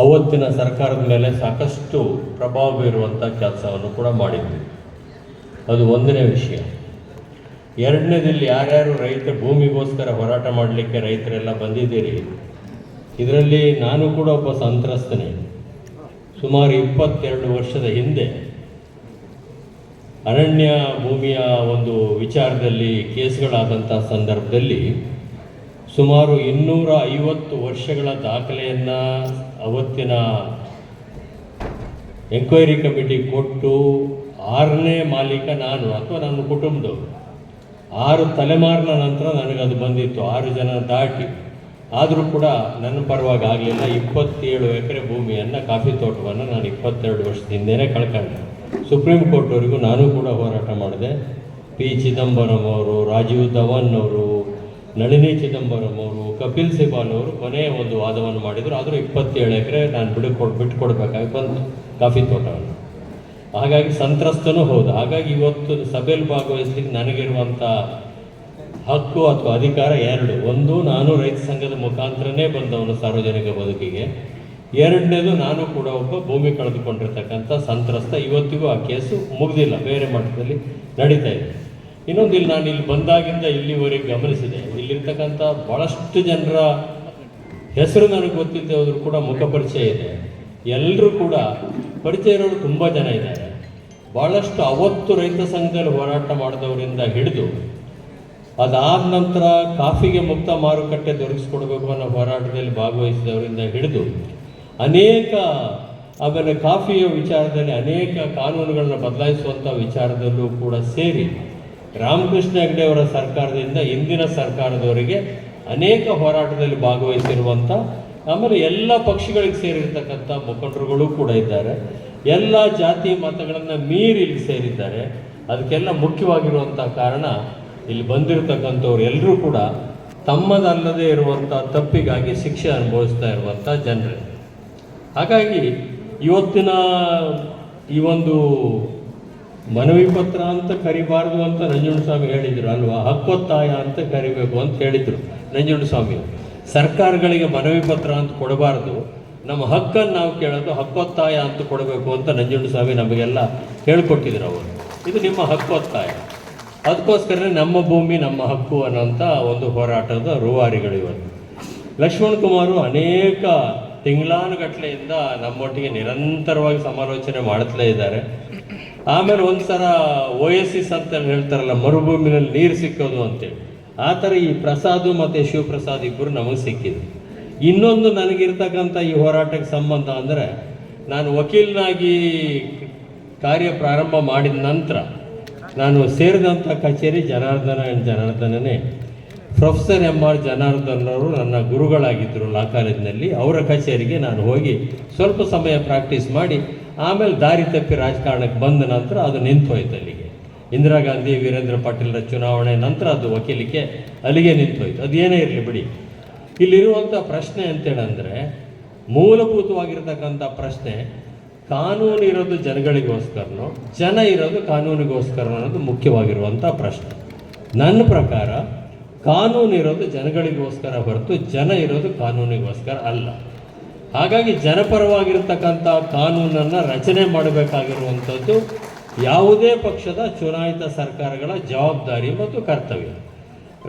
ಅವತ್ತಿನ ಸರ್ಕಾರದ ಮೇಲೆ ಸಾಕಷ್ಟು ಪ್ರಭಾವ ಬೀರುವಂಥ ಕೆಲಸವನ್ನು ಕೂಡ ಮಾಡಿದ್ವಿ. ಅದು ಒಂದನೇ ವಿಷಯ. ಎರಡನೇದಲ್ಲಿ ಯಾರ್ಯಾರು ರೈತ ಭೂಮಿಗೋಸ್ಕರ ಹೋರಾಟ ಮಾಡಲಿಕ್ಕೆ ರೈತರೆಲ್ಲ ಬಂದಿದ್ದೀರಿ, ಇದರಲ್ಲಿ ನಾನು ಕೂಡ ಒಬ್ಬ ಸಂತ್ರಸ್ತನೇ. ಸುಮಾರು 22 ವರ್ಷದ ಹಿಂದೆ ಅರಣ್ಯ ಭೂಮಿಯ ಒಂದು ವಿಚಾರದಲ್ಲಿ ಕೇಸ್ಗಳಾದಂಥ ಸಂದರ್ಭದಲ್ಲಿ ಸುಮಾರು 250 ವರ್ಷಗಳ ದಾಖಲೆಯನ್ನು ಅವತ್ತಿನ ಎಂಕ್ವೈರಿ ಕಮಿಟಿ ಕೊಟ್ಟು 6ನೇ ಮಾಲೀಕ ನಾನು ಅಥವಾ ನನ್ನ ಕುಟುಂಬದವರು. 6 ತಲೆಮಾರಿನ ನಂತರ ನನಗದು ಬಂದಿತ್ತು, 6 ಜನ ದಾಟಿ. ಆದರೂ ಕೂಡ ನನ್ನ ಪರವಾಗಿ ಆಗಲಿಲ್ಲ. 27 ಎಕರೆ ಭೂಮಿಯನ್ನು, ಕಾಫಿ ತೋಟವನ್ನು ನಾನು 22 ವರ್ಷದ ಹಿಂದೆಯೇ ಕಳ್ಕೊಂಡೆ. ಸುಪ್ರೀಂ ಕೋರ್ಟ್ವರೆಗೂ ನಾನು ಕೂಡ ಹೋರಾಟ ಮಾಡಿದೆ. ಪಿ ಚಿದಂಬರಂ ಅವರು, ರಾಜೀವ್ ಧವನ್ ಅವರು, ನಳಿನಿ ಚಿದಂಬರಂ ಅವರು, ಕಪಿಲ್ ಸಿಬಾಲ್ ಅವರು ಕೊನೆಯ ಒಂದು ವಾದವನ್ನು ಮಾಡಿದರು. ಆದರೂ 27 ಎಕರೆ ನಾನು ಬಿಟ್ಟುಕೊಡ್ಬೇಕಾಗಿ ಬಂತು ಕಾಫಿ ತೋಟವನ್ನು. ಹಾಗಾಗಿ ಸಂತ್ರಸ್ತನೂ ಹೌದು. ಹಾಗಾಗಿ ಇವತ್ತು ಸಭೆಯಲ್ಲಿ ಭಾಗವಹಿಸಲಿಕ್ಕೆ ನನಗಿರುವಂಥ ಹಕ್ಕು ಅಥವಾ ಅಧಿಕಾರ 2. ಒಂದು, ನಾನು ರೈತ ಸಂಘದ ಮುಖಾಂತರನೇ ಬಂದವನು ಸಾರ್ವಜನಿಕ ಬದುಕಿಗೆ. ಎರಡನೇದು, ನಾನು ಕೂಡ ಒಬ್ಬ ಭೂಮಿ ಕಳೆದುಕೊಂಡಿರ್ತಕ್ಕಂಥ ಸಂತ್ರಸ್ತ. ಇವತ್ತಿಗೂ ಆ ಕೇಸು ಮುಗಿದಿಲ್ಲ, ಬೇರೆ ಮಟ್ಟದಲ್ಲಿ ನಡೀತಾ ಇದೆ. ಇನ್ನೊಂದು, ನಾನು ಇಲ್ಲಿ ಬಂದಾಗಿಂದ ಇಲ್ಲಿವರೆಗೆ ಗಮನಿಸಿದೆ, ಇಲ್ಲಿರ್ತಕ್ಕಂಥ ಭಾಳಷ್ಟು ಜನರ ಹೆಸರು ನನಗೆ ಗೊತ್ತಿಲ್ಲದೆ ಹೋದರೂ ಕೂಡ ಮುಖ ಪರಿಚಯ ಇದೆ. ಎಲ್ಲರೂ ಕೂಡ ಪರಿಚಯ ಇರೋರು ತುಂಬ ಜನ ಇದ್ದಾರೆ. ಭಾಳಷ್ಟು ಅವತ್ತು ರೈತ ಸಂಘದಲ್ಲಿ ಹೋರಾಟ ಮಾಡಿದವರಿಂದ ಹಿಡಿದು ಅದಾದ ನಂತರ ಕಾಫಿಗೆ ಮುಕ್ತ ಮಾರುಕಟ್ಟೆ ದೊರಕಿಸ್ಕೊಡ್ಬೇಕು ಅನ್ನೋ ಹೋರಾಟದಲ್ಲಿ ಭಾಗವಹಿಸಿದವರಿಂದ ಹಿಡಿದು ಅನೇಕ, ಆಮೇಲೆ ಕಾಫಿಯ ವಿಚಾರದಲ್ಲಿ ಅನೇಕ ಕಾನೂನುಗಳನ್ನು ಬದಲಾಯಿಸುವಂಥ ವಿಚಾರದಲ್ಲೂ ಕೂಡ ಸೇರಿ ರಾಮಕೃಷ್ಣ ಹೆಗಡೆ ಅವರ ಸರ್ಕಾರದಿಂದ ಇಂದಿನ ಸರ್ಕಾರದವರೆಗೆ ಅನೇಕ ಹೋರಾಟದಲ್ಲಿ ಭಾಗವಹಿಸಿರುವಂಥ, ಆಮೇಲೆ ಎಲ್ಲ ಪಕ್ಷಗಳಿಗೆ ಸೇರಿರ್ತಕ್ಕಂಥ ಮುಖಂಡರುಗಳು ಕೂಡ ಇದ್ದಾರೆ. ಎಲ್ಲ ಜಾತಿ ಮತಗಳನ್ನು ಮೀರಿ ಇಲ್ಲಿ ಸೇರಿದ್ದಾರೆ. ಅದಕ್ಕೆಲ್ಲ ಮುಖ್ಯವಾಗಿರುವಂಥ ಕಾರಣ ಇಲ್ಲಿ ಬಂದಿರತಕ್ಕಂಥವ್ರು ಎಲ್ಲರೂ ಕೂಡ ತಮ್ಮದಲ್ಲದೆ ಇರುವಂಥ ತಪ್ಪಿಗಾಗಿ ಶಿಕ್ಷೆ ಅನುಭವಿಸ್ತಾ ಇರುವಂಥ ಜನರೇ. ಹಾಗಾಗಿ ಇವತ್ತಿನ ಈ ಒಂದು ಮನವಿ ಪತ್ರ ಅಂತ ಕರಿಬಾರ್ದು ಅಂತ ನಂಜುಂಡಸ್ವಾಮಿ ಹೇಳಿದರು ಅಲ್ವಾ, ಹಕ್ಕೊತ್ತಾಯ ಅಂತ ಕರಿಬೇಕು ಅಂತ ಹೇಳಿದರು ನಂಜುಂಡಸ್ವಾಮಿ. ಸರ್ಕಾರಗಳಿಗೆ ಮನವಿ ಪತ್ರ ಅಂತ ಕೊಡಬಾರ್ದು, ನಮ್ಮ ಹಕ್ಕನ್ನು ನಾವು ಕೇಳೋದು ಹಕ್ಕೊತ್ತಾಯ ಅಂತ ಕೊಡಬೇಕು ಅಂತ ನಂಜುಂಡಸ್ವಾಮಿ ನಮಗೆಲ್ಲ ಹೇಳ್ಕೊಟ್ಟಿದ್ರು ಅವರು. ಇದು ನಿಮ್ಮ ಹಕ್ಕೊತ್ತಾಯ, ಅದಕ್ಕೋಸ್ಕರನೇ ನಮ್ಮ ಭೂಮಿ ನಮ್ಮ ಹಕ್ಕು ಅನ್ನೋಂಥ ಒಂದು ಹೋರಾಟದ ರೂವಾರಿಗಳು ಇವತ್ತು. ಲಕ್ಷ್ಮಣ್ ಕುಮಾರು ಅನೇಕ ತಿಂಗಳಾನುಗಟ್ಟಲೆಯಿಂದ ನಮ್ಮೊಟ್ಟಿಗೆ ನಿರಂತರವಾಗಿ ಸಮಾಲೋಚನೆ ಮಾಡುತ್ತಲೇ ಇದ್ದಾರೆ. ಆಮೇಲೆ ಒಂದು ಸಲ OSS ಅಂತ ಹೇಳ್ತಾರಲ್ಲ, ಮರುಭೂಮಿನಲ್ಲಿ ನೀರು ಸಿಕ್ಕೋದು ಅಂತೇಳಿ, ಆ ಥರ ಈ ಪ್ರಸಾದ್ ಮತ್ತು ಶಿವಪ್ರಸಾದ್ ಇಬ್ಬರು ನಮಗೆ ಸಿಕ್ಕಿದ್ರು. ಇನ್ನೊಂದು ನನಗಿರ್ತಕ್ಕಂಥ ಈ ಹೋರಾಟಕ್ಕೆ ಸಂಬಂಧ ಅಂದರೆ, ನಾನು ವಕೀಲನಾಗಿ ಕಾರ್ಯ ಪ್ರಾರಂಭ ಮಾಡಿದ ನಂತರ ನಾನು ಸೇರಿದಂಥ ಕಚೇರಿ ಜನಾರ್ದನನೇ. ಪ್ರೊಫೆಸರ್ MR ಜನಾರ್ದನ್ ಅವರು ನನ್ನ ಗುರುಗಳಾಗಿದ್ದರು ಲಾ ಕಾಲೇಜಿನಲ್ಲಿ. ಅವರ ಕಚೇರಿಗೆ ನಾನು ಹೋಗಿ ಸ್ವಲ್ಪ ಸಮಯ ಪ್ರಾಕ್ಟೀಸ್ ಮಾಡಿ ಆಮೇಲೆ ದಾರಿ ತಪ್ಪಿ ರಾಜಕಾರಣಕ್ಕೆ ಬಂದ ನಂತರ ಅದು ನಿಂತು ಹೋಯ್ತು ಅಲ್ಲಿಗೆ. ಇಂದಿರಾ ಗಾಂಧಿ, ವೀರೇಂದ್ರ ಪಾಟೀಲ್ರ ಚುನಾವಣೆ ನಂತರ ಅದು ವಕೀಲಿಕೆ ಅಲ್ಲಿಗೆ ನಿಂತು ಹೋಯ್ತು. ಅದೇನೇ ಇರಲಿ ಬಿಡಿ. ಇಲ್ಲಿರುವಂಥ ಪ್ರಶ್ನೆ ಅಂತೇಳಂದರೆ, ಮೂಲಭೂತವಾಗಿರ್ತಕ್ಕಂಥ ಪ್ರಶ್ನೆ, ಕಾನೂನು ಇರೋದು ಜನಗಳಿಗೋಸ್ಕರನೋ ಜನ ಇರೋದು ಕಾನೂನಿಗೋಸ್ಕರ ಅನ್ನೋದು ಮುಖ್ಯವಾಗಿರುವಂಥ ಪ್ರಶ್ನೆ. ನನ್ನ ಪ್ರಕಾರ ಕಾನೂನು ಇರೋದು ಜನಗಳಿಗೋಸ್ಕರ ಹೊರತು ಜನ ಇರೋದು ಕಾನೂನಿಗೋಸ್ಕರ ಅಲ್ಲ. ಹಾಗಾಗಿ ಜನಪರವಾಗಿರ್ತಕ್ಕಂಥ ಕಾನೂನನ್ನು ರಚನೆ ಮಾಡಬೇಕಾಗಿರುವಂಥದ್ದು ಯಾವುದೇ ಪಕ್ಷದ ಚುನಾಯಿತ ಸರ್ಕಾರಗಳ ಜವಾಬ್ದಾರಿ ಮತ್ತು ಕರ್ತವ್ಯ.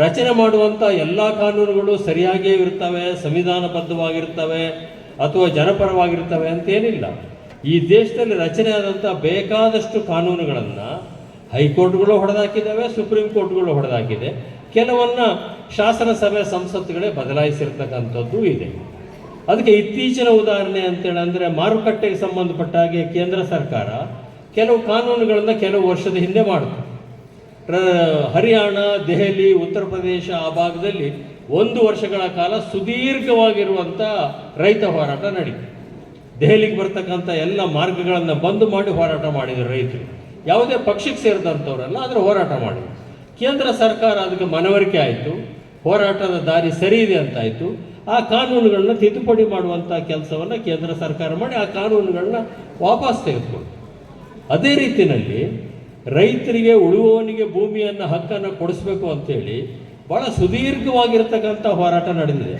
ರಚನೆ ಮಾಡುವಂಥ ಎಲ್ಲ ಕಾನೂನುಗಳು ಸರಿಯಾಗಿಯೇ ಇರ್ತವೆ, ಸಂವಿಧಾನಬದ್ಧವಾಗಿರ್ತವೆ ಅಥವಾ ಜನಪರವಾಗಿರ್ತವೆ ಅಂತೇನಿಲ್ಲ. ಈ ದೇಶದಲ್ಲಿ ರಚನೆ ಆದಂಥ ಬೇಕಾದಷ್ಟು ಕಾನೂನುಗಳನ್ನು ಹೈಕೋರ್ಟ್ಗಳು ಹೊಡೆದಾಕಿದ್ದಾವೆ, ಸುಪ್ರೀಂ ಕೋರ್ಟ್ಗಳು ಹೊಡೆದಾಕಿದೆ. ಕೆಲವನ್ನ ಶಾಸನಸಭೆ ಸಂಸತ್ತುಗಳೇ ಬದಲಾಯಿಸಿರ್ತಕ್ಕಂಥದ್ದು ಇದೆ. ಅದಕ್ಕೆ ಇತ್ತೀಚಿನ ಉದಾಹರಣೆ ಅಂತೇಳಂದರೆ, ಮಾರುಕಟ್ಟೆಗೆ ಸಂಬಂಧಪಟ್ಟ ಹಾಗೆ ಕೇಂದ್ರ ಸರ್ಕಾರ ಕೆಲವು ಕಾನೂನುಗಳನ್ನು ಕೆಲವು ವರ್ಷದ ಹಿಂದೆ ಮಾಡಿತು. ಹರಿಯಾಣ, ದೆಹಲಿ, ಉತ್ತರ ಪ್ರದೇಶ ಆ ಭಾಗದಲ್ಲಿ 1 ವರ್ಷಗಳ ಕಾಲ ಸುದೀರ್ಘವಾಗಿರುವಂಥ ರೈತ ಹೋರಾಟ ನಡೀತು. ದೆಹಲಿಗೆ ಬರ್ತಕ್ಕಂಥ ಎಲ್ಲ ಮಾರ್ಗಗಳನ್ನು ಬಂದ್ ಮಾಡಿ ಹೋರಾಟ ಮಾಡಿದರು ರೈತರು. ಯಾವುದೇ ಪಕ್ಷಕ್ಕೆ ಸೇರಿದಂಥವರಲ್ಲ, ಆದರೆ ಹೋರಾಟ ಮಾಡಿದರು. ಕೇಂದ್ರ ಸರ್ಕಾರ ಅದಕ್ಕೆ ಮನವರಿಕೆ ಆಯಿತು, ಹೋರಾಟದ ದಾರಿ ಸರಿ ಇದೆ ಅಂತಾಯಿತು. ಆ ಕಾನೂನುಗಳನ್ನ ತಿದ್ದುಪಡಿ ಮಾಡುವಂಥ ಕೆಲಸವನ್ನು ಕೇಂದ್ರ ಸರ್ಕಾರ ಮಾಡಿ ಆ ಕಾನೂನುಗಳನ್ನ ವಾಪಸ್ ತೆಗೆದುಕೊಂಡು, ಅದೇ ರೀತಿಯಲ್ಲಿ ರೈತರಿಗೆ, ಉಳುವವನಿಗೆ ಭೂಮಿಯನ್ನು ಹಕ್ಕನ್ನು ಕೊಡಿಸ್ಬೇಕು ಅಂತೇಳಿ ಭಾಳ ಸುದೀರ್ಘವಾಗಿರ್ತಕ್ಕಂಥ ಹೋರಾಟ ನಡೆದಿದೆ.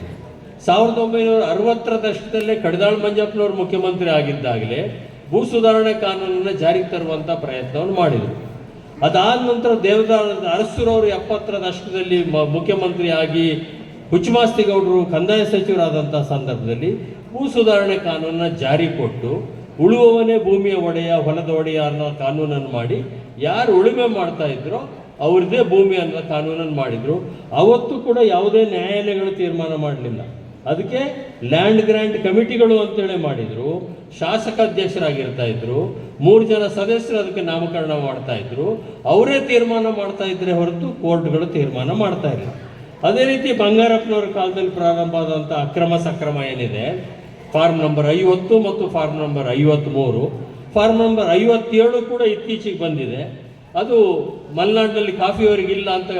1960ರ ದಶಕದಲ್ಲೇ ಕಡಿದಾಳ್ ಮಂಜಪ್ಪನವರು ಮುಖ್ಯಮಂತ್ರಿ ಆಗಿದ್ದಾಗಲೇ ಭೂ ಸುಧಾರಣೆ ಕಾನೂನನ್ನು ಜಾರಿಗೆ ತರುವಂಥ ಪ್ರಯತ್ನವನ್ನು ಮಾಡಿದರು. ಅದಾದ ನಂತರ ದೇವದಾನಂದ ಅರಸುರವರು 70ರ ದಶಕದಲ್ಲಿ ಮುಖ್ಯಮಂತ್ರಿಯಾಗಿ ಹುಚ್ಚಮಾಸ್ತಿಗೌಡರು ಕಂದಾಯ ಸಚಿವರಾದಂಥ ಸಂದರ್ಭದಲ್ಲಿ ಭೂ ಸುಧಾರಣೆ ಕಾನೂನನ್ನು ಜಾರಿ ಕೊಟ್ಟು ಉಳುವವನೇ ಭೂಮಿಯ ಒಡೆಯ ಹೊಲದ ಒಡೆಯ ಅನ್ನೋ ಕಾನೂನನ್ನು ಮಾಡಿ ಯಾರು ಉಳುಮೆ ಮಾಡ್ತಾ ಇದ್ರೋ ಅವ್ರದ್ದೇ ಭೂಮಿ ಅನ್ನೋ ಕಾನೂನನ್ನು ಮಾಡಿದರು. ಅವತ್ತು ಕೂಡ ಯಾವುದೇ ನ್ಯಾಯಾಲಯಗಳು ತೀರ್ಮಾನ ಮಾಡಲಿಲ್ಲ. ಅದಕ್ಕೆ ಲ್ಯಾಂಡ್ ಗ್ರ್ಯಾಂಟ್ ಕಮಿಟಿಗಳು ಅಂತೇಳಿ ಮಾಡಿದರು. ಶಾಸಕ ಅಧ್ಯಕ್ಷರಾಗಿರ್ತಾ ಇದ್ರು, 3 ಜನ ಸದಸ್ಯರು ಅದಕ್ಕೆ ನಾಮಕರಣ ಮಾಡ್ತಾ ಇದ್ರು. ಅವರೇ ತೀರ್ಮಾನ ಮಾಡ್ತಾ ಇದ್ರೆ ಹೊರತು ಕೋರ್ಟ್ಗಳು ತೀರ್ಮಾನ ಮಾಡ್ತಾ ಇರಲಿಲ್ಲ. ಅದೇ ರೀತಿ ಬಂಗಾರಪ್ಪನವರ ಕಾಲದಲ್ಲಿ ಪ್ರಾರಂಭ ಆದಂಥ ಅಕ್ರಮ ಸಕ್ರಮ ಏನಿದೆ, ಫಾರ್ಮ್ ನಂಬರ್ 50 ಮತ್ತು ಫಾರ್ಮ್ ನಂಬರ್ 53, ಫಾರ್ಮ್ ನಂಬರ್ 57 ಕೂಡ ಇತ್ತೀಚೆಗೆ ಬಂದಿದೆ. ಅದು ಮಲೆನಾಡಿನಲ್ಲಿ ಕಾಫಿಯವರಿಗೆ ಇಲ್ಲ ಅಂತ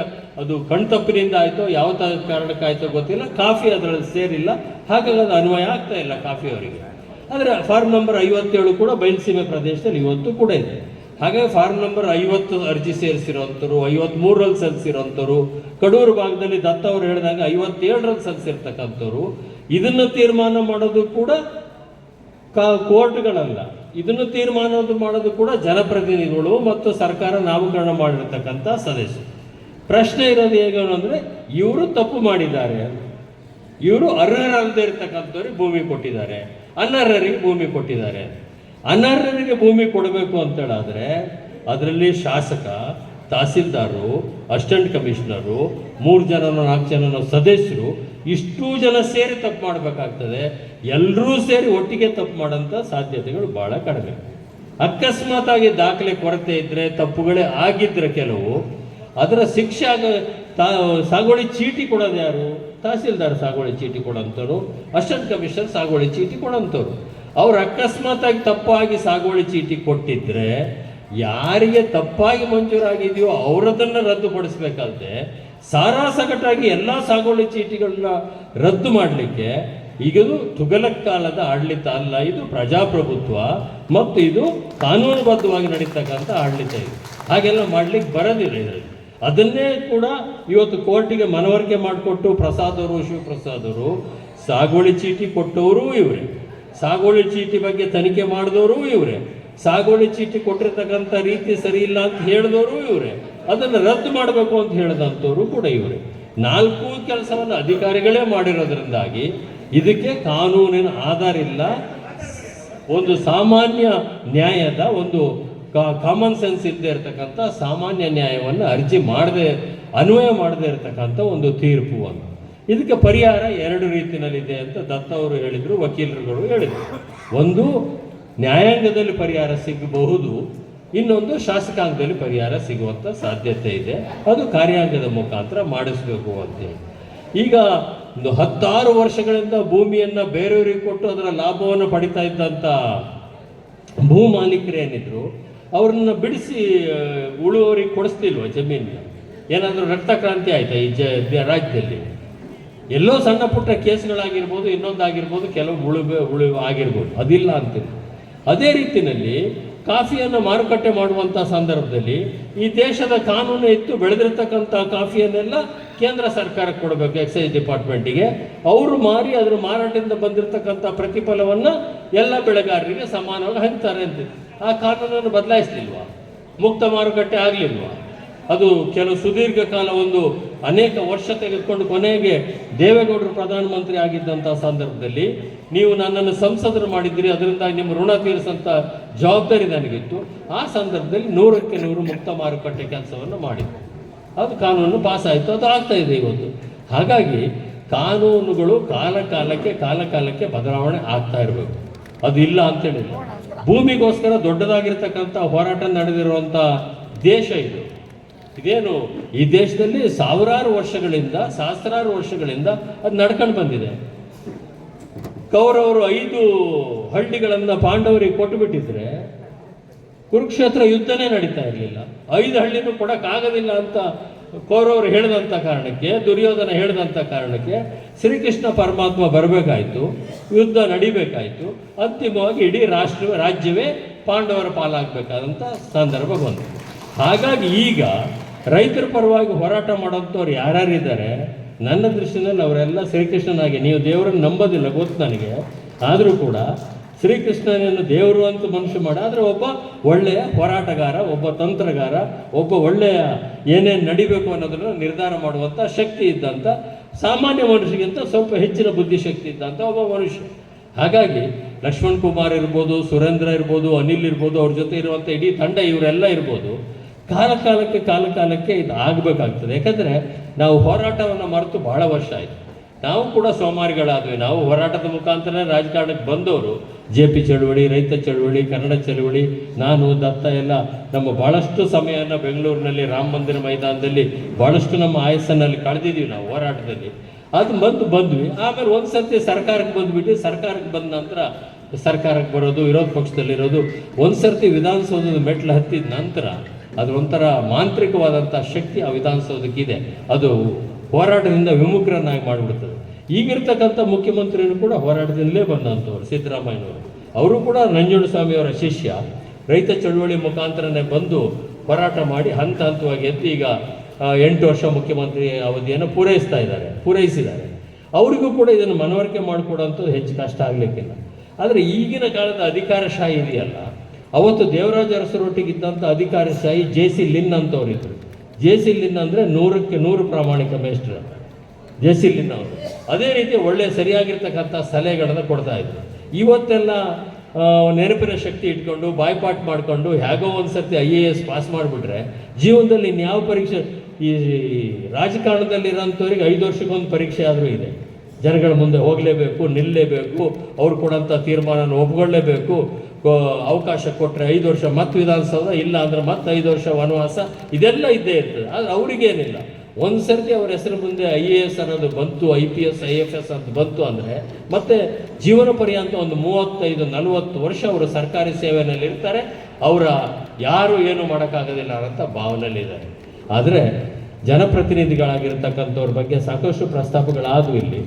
ಅದು ಕಣ್ತಪ್ಪಿನಿಂದ ಆಯಿತೋ ಯಾವ ಕಾರಣಕ್ಕಾಯ್ತೋ ಗೊತ್ತಿಲ್ಲ, ಕಾಫಿ ಅದರಲ್ಲಿ ಸೇರಿಲ್ಲ, ಹಾಗಾಗಿ ಅದು ಅನ್ವಯ ಆಗ್ತಾ ಇಲ್ಲ ಕಾಫಿಯವರಿಗೆ. ಆದರೆ ಫಾರ್ಮ್ ನಂಬರ್ 57 ಕೂಡ ಬಯಲುಸೀಮೆ ಪ್ರದೇಶದಲ್ಲಿ ಇವತ್ತು ಕೂಡ ಇದೆ. ಹಾಗಾಗಿ ಫಾರ್ಮ್ ನಂಬರ್ 50 ಅರ್ಜಿ ಸೇರಿಸಿರೋಂಥವ್ರು, 53ರಲ್ಲಿ ಸಲ್ಲಿಸಿರೋಂಥವ್ರು, ಕಡೂರು ಭಾಗದಲ್ಲಿ ದತ್ತ ಅವರು ಹೇಳಿದಾಗ 57ರಲ್ಲಿ ಸಲ್ಲಿಸಿರ್ತಕ್ಕಂಥವ್ರು, ಇದನ್ನು ತೀರ್ಮಾನ ಮಾಡೋದು ಕೂಡ ಕೋರ್ಟ್ಗಳಲ್ಲ, ಇದನ್ನು ತೀರ್ಮಾನ ಮಾಡೋದು ಕೂಡ ಜನಪ್ರತಿನಿಧಿಗಳು ಮತ್ತು ಸರ್ಕಾರ ನಾಮಕರಣ ಮಾಡಿರ್ತಕ್ಕಂಥ ಸದಸ್ಯರು. ಪ್ರಶ್ನೆ ಇರೋದು ಹೇಗೆ ಅಂದರೆ, ಇವರು ತಪ್ಪು ಮಾಡಿದ್ದಾರೆ, ಇವರು ಅರ್ಹರಲ್ಲದೆ ಇರ್ತಕ್ಕಂಥವ್ರಿಗೆ ಭೂಮಿ ಕೊಟ್ಟಿದ್ದಾರೆ, ಅನರ್ಹರಿಗೆ ಭೂಮಿ ಕೊಟ್ಟಿದ್ದಾರೆ. ಅನರ್ಹರಿಗೆ ಭೂಮಿ ಕೊಡಬೇಕು ಅಂತೇಳಾದರೆ ಅದರಲ್ಲಿ ಶಾಸಕ, ತಹಸೀಲ್ದಾರು, ಅಸಿಸ್ಟೆಂಟ್ ಕಮಿಷನರು, 3 ಜನನೋ 4 ಜನನೋ ಸದಸ್ಯರು, ಇಷ್ಟೂ ಜನ ಸೇರಿ ತಪ್ಪು ಮಾಡಬೇಕಾಗ್ತದೆ. ಎಲ್ಲರೂ ಸೇರಿ ಒಟ್ಟಿಗೆ ತಪ್ಪು ಮಾಡೋಂಥ ಸಾಧ್ಯತೆಗಳು ಭಾಳ ಕಡಿಮೆ. ಅಕಸ್ಮಾತಾಗಿ ದಾಖಲೆ ಕೊರತೆ ಇದ್ದರೆ, ತಪ್ಪುಗಳೇ ಆಗಿದ್ದರೆ ಕೆಲವು, ಅದರ ಶಿಕ್ಷೆ ಸಾಗುವಳಿ ಚೀಟಿ ಕೊಡೋದು ಯಾರು? ತಹಸೀಲ್ದಾರ್ ಸಾಗುವಳಿ ಚೀಟಿ ಕೊಡೋಂಥವ್ರು, ಅಸಿಸ್ಟೆಂಟ್ ಕಮಿಷನರ್ ಸಾಗುವಳಿ ಚೀಟಿ ಕೊಡೋಂಥವ್ರು. ಅವ್ರು ಅಕಸ್ಮಾತಾಗಿ ತಪ್ಪಾಗಿ ಸಾಗುವಳಿ ಚೀಟಿ ಕೊಟ್ಟಿದ್ರೆ ಯಾರಿಗೆ ತಪ್ಪಾಗಿ ಮಂಜೂರಾಗಿದೆಯೋ ಅವರದನ್ನು ರದ್ದುಪಡಿಸಬೇಕಾದ್ರೆ ಸಾರಾಸಗಟಾಗಿ ಎಲ್ಲ ಸಾಗುವಳಿ ಚೀಟಿಗಳನ್ನ ರದ್ದು ಮಾಡಲಿಕ್ಕೆ ಈಗದು ತುಘಲಕ್ ಕಾಲದ ಆಡಳಿತ ಅಲ್ಲ, ಇದು ಪ್ರಜಾಪ್ರಭುತ್ವ ಮತ್ತು ಇದು ಕಾನೂನುಬದ್ಧವಾಗಿ ನಡೀತಕ್ಕಂಥ ಆಡಳಿತ. ಇದು ಹಾಗೆಲ್ಲ ಮಾಡಲಿಕ್ಕೆ ಬರೋದಿಲ್ಲ. ಇದರಲ್ಲಿ ಅದನ್ನೇ ಕೂಡ ಇವತ್ತು ಕೋರ್ಟಿಗೆ ಮನವರಿಕೆ ಮಾಡಿಕೊಟ್ಟು ಪ್ರಸಾದ್ ಅವರು, ಶಿವಪ್ರಸಾದ್ ಅವರು, ಸಾಗುವಳಿ ಚೀಟಿ ಕೊಟ್ಟವರು ಇವರೇ, ಸಾಗುವಳಿ ಚೀಟಿ ಬಗ್ಗೆ ತನಿಖೆ ಮಾಡಿದವರು ಇವರೇ, ಸಾಗುವಳಿ ಚೀಟಿ ಕೊಟ್ಟಿರ್ತಕ್ಕಂಥ ರೀತಿ ಸರಿ ಇಲ್ಲ ಅಂತ ಹೇಳಿದವರು ಇವರೇ, ಅದನ್ನು ರದ್ದು ಮಾಡಬೇಕು ಅಂತ ಹೇಳಿದಂಥವ್ರು ಕೂಡ ಇವರೇ. 4 ಕೆಲಸವನ್ನು ಅಧಿಕಾರಿಗಳೇ ಮಾಡಿರೋದ್ರಿಂದಾಗಿ ಇದಕ್ಕೆ ಕಾನೂನಿನ ಆಧಾರ ಇಲ್ಲ. ಒಂದು ಸಾಮಾನ್ಯ ನ್ಯಾಯದ ಒಂದು ಕಾಮನ್ ಸೆನ್ಸ್ ಇಲ್ಲದೆ ಇರತಕ್ಕಂಥ ಸಾಮಾನ್ಯ ನ್ಯಾಯವನ್ನು ಅನ್ವಯ ಮಾಡದೇ ಇರತಕ್ಕಂಥ ಒಂದು ತೀರ್ಪು ಅಂತ. ಇದಕ್ಕೆ ಪರಿಹಾರ 2 ರೀತಿಯಲ್ಲಿದೆ ಅಂತ ದತ್ತ ಅವರು ಹೇಳಿದರು, ವಕೀಲರುಗಳು ಹೇಳಿದರು. ಒಂದು ನ್ಯಾಯಾಂಗದಲ್ಲಿ ಪರಿಹಾರ ಸಿಗಬಹುದು, ಇನ್ನೊಂದು ಶಾಸಕಾಂಗದಲ್ಲಿ ಪರಿಹಾರ ಸಿಗುವಂಥ ಸಾಧ್ಯತೆ ಇದೆ. ಅದು ಕಾರ್ಯಾಂಗದ ಮುಖಾಂತರ ಮಾಡಿಸ್ಬೇಕು ಅಂತೇಳಿ. ಈಗ ಒಂದು 16 ವರ್ಷಗಳಿಂದ ಭೂಮಿಯನ್ನು ಬೇರೆಯವರಿಗೆ ಕೊಟ್ಟು ಅದರ ಲಾಭವನ್ನು ಪಡಿತಾ ಇದ್ದಂಥ ಭೂ ಮಾಲೀಕರೇನಿದ್ರು ಅವ್ರನ್ನ ಬಿಡಿಸಿ ಉಳುವವರಿಗೆ ಕೊಡಿಸ್ತಿಲ್ವ ಜಮೀನು? ಏನಾದರೂ ರಕ್ತ ಕ್ರಾಂತಿ ಆಯ್ತಾ ಈ ರಾಜ್ಯದಲ್ಲಿ? ಎಲ್ಲೋ ಸಣ್ಣ ಪುಟ್ಟ ಕೇಸ್ಗಳಾಗಿರ್ಬೋದು, ಇನ್ನೊಂದಾಗಿರ್ಬೋದು, ಕೆಲವು ಉಳಿವು ಆಗಿರ್ಬೋದು, ಅದಿಲ್ಲ ಅಂತಿಲ್ಲ. ಅದೇ ರೀತಿಯಲ್ಲಿ ಕಾಫಿಯನ್ನು ಮಾರುಕಟ್ಟೆ ಮಾಡುವಂಥ ಸಂದರ್ಭದಲ್ಲಿ ಈ ದೇಶದ ಕಾನೂನು ಇತ್ತು ಬೆಳೆದಿರ್ತಕ್ಕಂಥ ಕಾಫಿಯನ್ನೆಲ್ಲ ಕೇಂದ್ರ ಸರ್ಕಾರಕ್ಕೆ ಕೊಡಬೇಕು, ಎಕ್ಸೈಸ್ ಡಿಪಾರ್ಟ್ಮೆಂಟಿಗೆ. ಅವರು ಮಾರಿ ಅದರ ಮಾರಾಟದಿಂದ ಬಂದಿರತಕ್ಕಂಥ ಪ್ರತಿಫಲವನ್ನು ಎಲ್ಲ ಬೆಳೆಗಾರರಿಗೆ ಸಮಾನವಾಗಿ ಹಂಚ್ತಾರೆ ಅಂತ. ಆ ಕಾನೂನನ್ನು ಬದಲಾಯಿಸಲಿಲ್ವಾ? ಮುಕ್ತ ಮಾರುಕಟ್ಟೆ ಆಗಲಿಲ್ವಾ? ಅದು ಕೆಲವು ಸುದೀರ್ಘ ಕಾಲ ಅನೇಕ ವರ್ಷ ತೆಗೆದುಕೊಂಡು ಕೊನೆಗೆ ದೇವೇಗೌಡರು ಪ್ರಧಾನಮಂತ್ರಿ ಆಗಿದ್ದಂಥ ಸಂದರ್ಭದಲ್ಲಿ ನೀವು ನನ್ನನ್ನು ಸಂಸದರು ಮಾಡಿದ್ದೀರಿ, ಅದರಿಂದ ನಿಮ್ಮ ಋಣ ತೀರಿಸಂಥ ಜವಾಬ್ದಾರಿ ನನಗಿತ್ತು. ಆ ಸಂದರ್ಭದಲ್ಲಿ 100ಕ್ಕೆ 100 ಮುಕ್ತ ಮಾರುಕಟ್ಟೆ ಕೆಲಸವನ್ನು ಮಾಡಿತ್ತು. ಅದು ಕಾನೂನು ಪಾಸ್ ಆಯಿತು, ಅದು ಆಗ್ತಾ ಇದೆ ಇವತ್ತು. ಹಾಗಾಗಿ ಕಾನೂನುಗಳು ಕಾಲಕಾಲಕ್ಕೆ ಬದಲಾವಣೆ ಆಗ್ತಾ ಇರಬೇಕು, ಅದು ಇಲ್ಲ ಅಂತೇಳಿಲ್ಲ. ಭೂಮಿಗೋಸ್ಕರ ದೊಡ್ಡದಾಗಿರ್ತಕ್ಕಂಥ ಹೋರಾಟ ನಡೆದಿರುವಂಥ ದೇಶ ಇದು. ಇದೇನು ಈ ದೇಶದಲ್ಲಿ ಸಾವಿರಾರು ವರ್ಷಗಳಿಂದ ಸಹಸ್ರಾರು ವರ್ಷಗಳಿಂದ ಅದು ನಡ್ಕೊಂಡು ಬಂದಿದೆ. ಕೌರವರು 5 ಹಳ್ಳಿಗಳನ್ನು ಪಾಂಡವರಿಗೆ ಕೊಟ್ಟು ಬಿಟ್ಟಿದ್ರೆ ಕುರುಕ್ಷೇತ್ರ ಯುದ್ಧನೇ ನಡೀತಾ ಇರಲಿಲ್ಲ. 5 ಹಳ್ಳಿನೂ ಕೊಡೋಕ್ಕಾಗೋದಿಲ್ಲ ಅಂತ ಕೌರವರು ಹೇಳಿದಂಥ ಕಾರಣಕ್ಕೆ, ದುರ್ಯೋಧನ ಹೇಳಿದಂಥ ಕಾರಣಕ್ಕೆ ಶ್ರೀಕೃಷ್ಣ ಪರಮಾತ್ಮ ಬರಬೇಕಾಯಿತು, ಯುದ್ಧ ನಡಿಬೇಕಾಯಿತು. ಅಂತಿಮವಾಗಿ ಇಡೀ ರಾಜ್ಯವೇ ಪಾಂಡವರ ಪಾಲಾಗಬೇಕಾದಂಥ ಸಂದರ್ಭ ಬಂತು. ಹಾಗಾಗಿ ಈಗ ರೈತರ ಪರವಾಗಿ ಹೋರಾಟ ಮಾಡೋಂಥವ್ರು ಯಾರ್ಯಾರಿದ್ದಾರೆ ನನ್ನ ದೃಷ್ಟಿನಲ್ಲಿ ಅವರೆಲ್ಲ ಶ್ರೀಕೃಷ್ಣನಾಗಿ, ನೀವು ದೇವರನ್ನು ನಂಬೋದಿಲ್ಲ ಗೊತ್ತು ನನಗೆ, ಆದರೂ ಕೂಡ ಶ್ರೀಕೃಷ್ಣನನ್ನು ದೇವರು ಅಂತ ಮನುಷ್ಯ ಮಾಡಿ, ಆದರೆ ಒಬ್ಬ ಒಳ್ಳೆಯ ಹೋರಾಟಗಾರ, ಒಬ್ಬ ತಂತ್ರಗಾರ, ಒಬ್ಬ ಒಳ್ಳೆಯ ಏನೇನು ನಡಿಬೇಕು ಅನ್ನೋದನ್ನು ನಿರ್ಧಾರ ಮಾಡುವಂಥ ಶಕ್ತಿ ಇದ್ದಂಥ, ಸಾಮಾನ್ಯ ಮನುಷ್ಯಗಿಂತ ಸ್ವಲ್ಪ ಹೆಚ್ಚಿನ ಬುದ್ಧಿಶಕ್ತಿ ಇದ್ದಂಥ ಒಬ್ಬ ಮನುಷ್ಯ. ಹಾಗಾಗಿ ಲಕ್ಷ್ಮಣ್ ಕುಮಾರ್ ಇರ್ಬೋದು, ಸುರೇಂದ್ರ ಇರ್ಬೋದು, ಅನಿಲ್ ಇರ್ಬೋದು, ಅವ್ರ ಜೊತೆ ಇರುವಂಥ ಇಡೀ ತಂಡ ಇವರೆಲ್ಲ ಇರ್ಬೋದು, ಕಾಲಕಾಲಕ್ಕೆ ಇದು ಆಗಬೇಕಾಗ್ತದೆ. ಯಾಕಂದರೆ ನಾವು ಹೋರಾಟವನ್ನು ಮರೆತು ಭಾಳ ವರ್ಷ ಆಯಿತು. ನಾವು ಕೂಡ ಸೋಮಾರಿಗಳಾದ್ವಿ. ನಾವು ಹೋರಾಟದ ಮುಖಾಂತರ ರಾಜಕಾರಣಕ್ಕೆ ಬಂದವರು. JP ಚಳುವಳಿ, ರೈತ ಚಳುವಳಿ, ಕನ್ನಡ ಚಳುವಳಿ, ನಾನು ದತ್ತ ಎಲ್ಲ ನಮ್ಮ ಭಾಳಷ್ಟು ಸಮಯವನ್ನು ಬೆಂಗಳೂರಿನಲ್ಲಿ ರಾಮ ಮಂದಿರ ಮೈದಾನದಲ್ಲಿ ಭಾಳಷ್ಟು ನಮ್ಮ ಆಯಸ್ಸನ್ನಲ್ಲಿ ಕಳೆದಿದ್ದೀವಿ ನಾವು ಹೋರಾಟದಲ್ಲಿ. ಅದು ಬಂದ್ವಿ. ಆಮೇಲೆ ಒಂದು ಸರ್ತಿ ಸರ್ಕಾರಕ್ಕೆ ಬಂದುಬಿಟ್ಟು, ಸರ್ಕಾರಕ್ಕೆ ಬಂದ ನಂತರ ಸರ್ಕಾರಕ್ಕೆ ಬರೋದು, ವಿರೋಧ ಪಕ್ಷದಲ್ಲಿರೋದು, ಒಂದು ಸರ್ತಿ ವಿಧಾನಸೌಧದ ಮೆಟ್ಲು ಹತ್ತಿದ ನಂತರ ಅದು ಒಂಥರ ಮಾಂತ್ರಿಕವಾದಂಥ ಶಕ್ತಿ ಆ ವಿಧಾನಸೌಧಕ್ಕಿದೆ. ಅದು ಹೋರಾಟದಿಂದ ವಿಮುಖರನ್ನಾಗಿ ಮಾಡಿಬಿಡ್ತದೆ. ಈಗಿರ್ತಕ್ಕಂಥ ಮುಖ್ಯಮಂತ್ರಿಗಳು ಕೂಡ ಹೋರಾಟದಿಂದಲೇ ಬಂದಂಥವ್ರು, ಸಿದ್ದರಾಮಯ್ಯನವರು. ಅವರು ಕೂಡ ನಂಜುಂಡಸ್ವಾಮಿಯವರ ಶಿಷ್ಯ. ರೈತ ಚಳುವಳಿ ಮುಖಾಂತರನೇ ಬಂದು ಹೋರಾಟ ಮಾಡಿ ಹಂತ ಹಂತವಾಗಿ ಎದ್ದು ಈಗ 8 ವರ್ಷ ಮುಖ್ಯಮಂತ್ರಿ ಅವಧಿಯನ್ನು ಪೂರೈಸಿದ್ದಾರೆ. ಅವರಿಗೂ ಕೂಡ ಇದನ್ನು ಮನವರಿಕೆ ಮಾಡಿಕೊಡೋಂಥದ್ದು ಹೆಚ್ಚು ಕಷ್ಟ ಆಗಲಿಕ್ಕಿಲ್ಲ. ಆದರೆ ಈಗಿನ ಕಾಲದ ಅಧಿಕಾರಶಾಹಿ ಇದೆಯಲ್ಲ, ಅವತ್ತು ದೇವರಾಜ ಅರಸರೊಟ್ಟಿಗಿದ್ದಂಥ ಅಧಿಕಾರಶಾಹಿ JC ಲಿನ್ ಅಂತವ್ರಿದ್ರು. JC ಲಿನ್ ಅಂದರೆ 100ಕ್ಕೆ 100 ಪ್ರಾಮಾಣಿಕ ಮೇಸ್ಟ್ರು JC ಲಿನ್ ಅವರು. ಅದೇ ರೀತಿ ಒಳ್ಳೆಯ ಸರಿಯಾಗಿರ್ತಕ್ಕಂಥ ಸಲಹೆಗಳನ್ನು ಕೊಡ್ತಾಯಿದ್ರು. ಇವತ್ತೆಲ್ಲ ನೆನಪಿನ ಶಕ್ತಿ ಇಟ್ಕೊಂಡು ಬಾಯ್ಪಾಟ್ ಮಾಡಿಕೊಂಡು ಹೇಗೋ ಒಂದು ಸರ್ತಿ IAS ಪಾಸ್ ಮಾಡಿಬಿಟ್ರೆ ಜೀವನದಲ್ಲಿ ಇನ್ಯಾವ ಪರೀಕ್ಷೆ, ಈ ರಾಜಕಾರಣದಲ್ಲಿರೋಂಥವ್ರಿಗೆ 5 ವರ್ಷಕ್ಕೊಂದು ಪರೀಕ್ಷೆ ಆದರೂ ಇದೆ. ಜನಗಳ ಮುಂದೆ ಹೋಗಲೇಬೇಕು, ನಿಲ್ಲಲೇಬೇಕು, ಅವ್ರು ಕೊಡೋಂಥ ತೀರ್ಮಾನನ ಒಪ್ಕೊಳ್ಳೇಬೇಕು. ಅವಕಾಶ ಕೊಟ್ಟರೆ 5 ವರ್ಷ ಮತ್ತೆ ವಿಧಾನಸೌಧ, ಇಲ್ಲ ಅಂದರೆ ಮತ್ತೆ 5 ವರ್ಷ ವನವಾಸ, ಇದೆಲ್ಲ ಇದ್ದೇ ಇರ್ತದೆ. ಆದರೆ ಅವರಿಗೇನಿಲ್ಲ. ಒಂದು ಸರ್ತಿ ಅವ್ರ ಹೆಸರು ಮುಂದೆ IAS ಅನ್ನೋದು ಬಂತು, IPS IFS ಅಂತ ಬಂತು ಅಂದರೆ ಮತ್ತೆ ಜೀವನ ಪರ್ಯಂತ ಒಂದು 35-40 ವರ್ಷ ಅವರು ಸರ್ಕಾರಿ ಸೇವೆಯಲ್ಲಿ ಇರ್ತಾರೆ. ಅವರ ಯಾರು ಏನು ಮಾಡೋಕ್ಕಾಗೋದಿಲ್ಲ ಅಂತ ಭಾವನೆಯಲ್ಲಿದ್ದಾರೆ. ಆದರೆ ಜನಪ್ರತಿನಿಧಿಗಳಾಗಿರ್ತಕ್ಕಂಥವ್ರ ಬಗ್ಗೆ ಸಾಕಷ್ಟು ಪ್ರಸ್ತಾಪಗಳಾದವು. ಇಲ್ಲಿ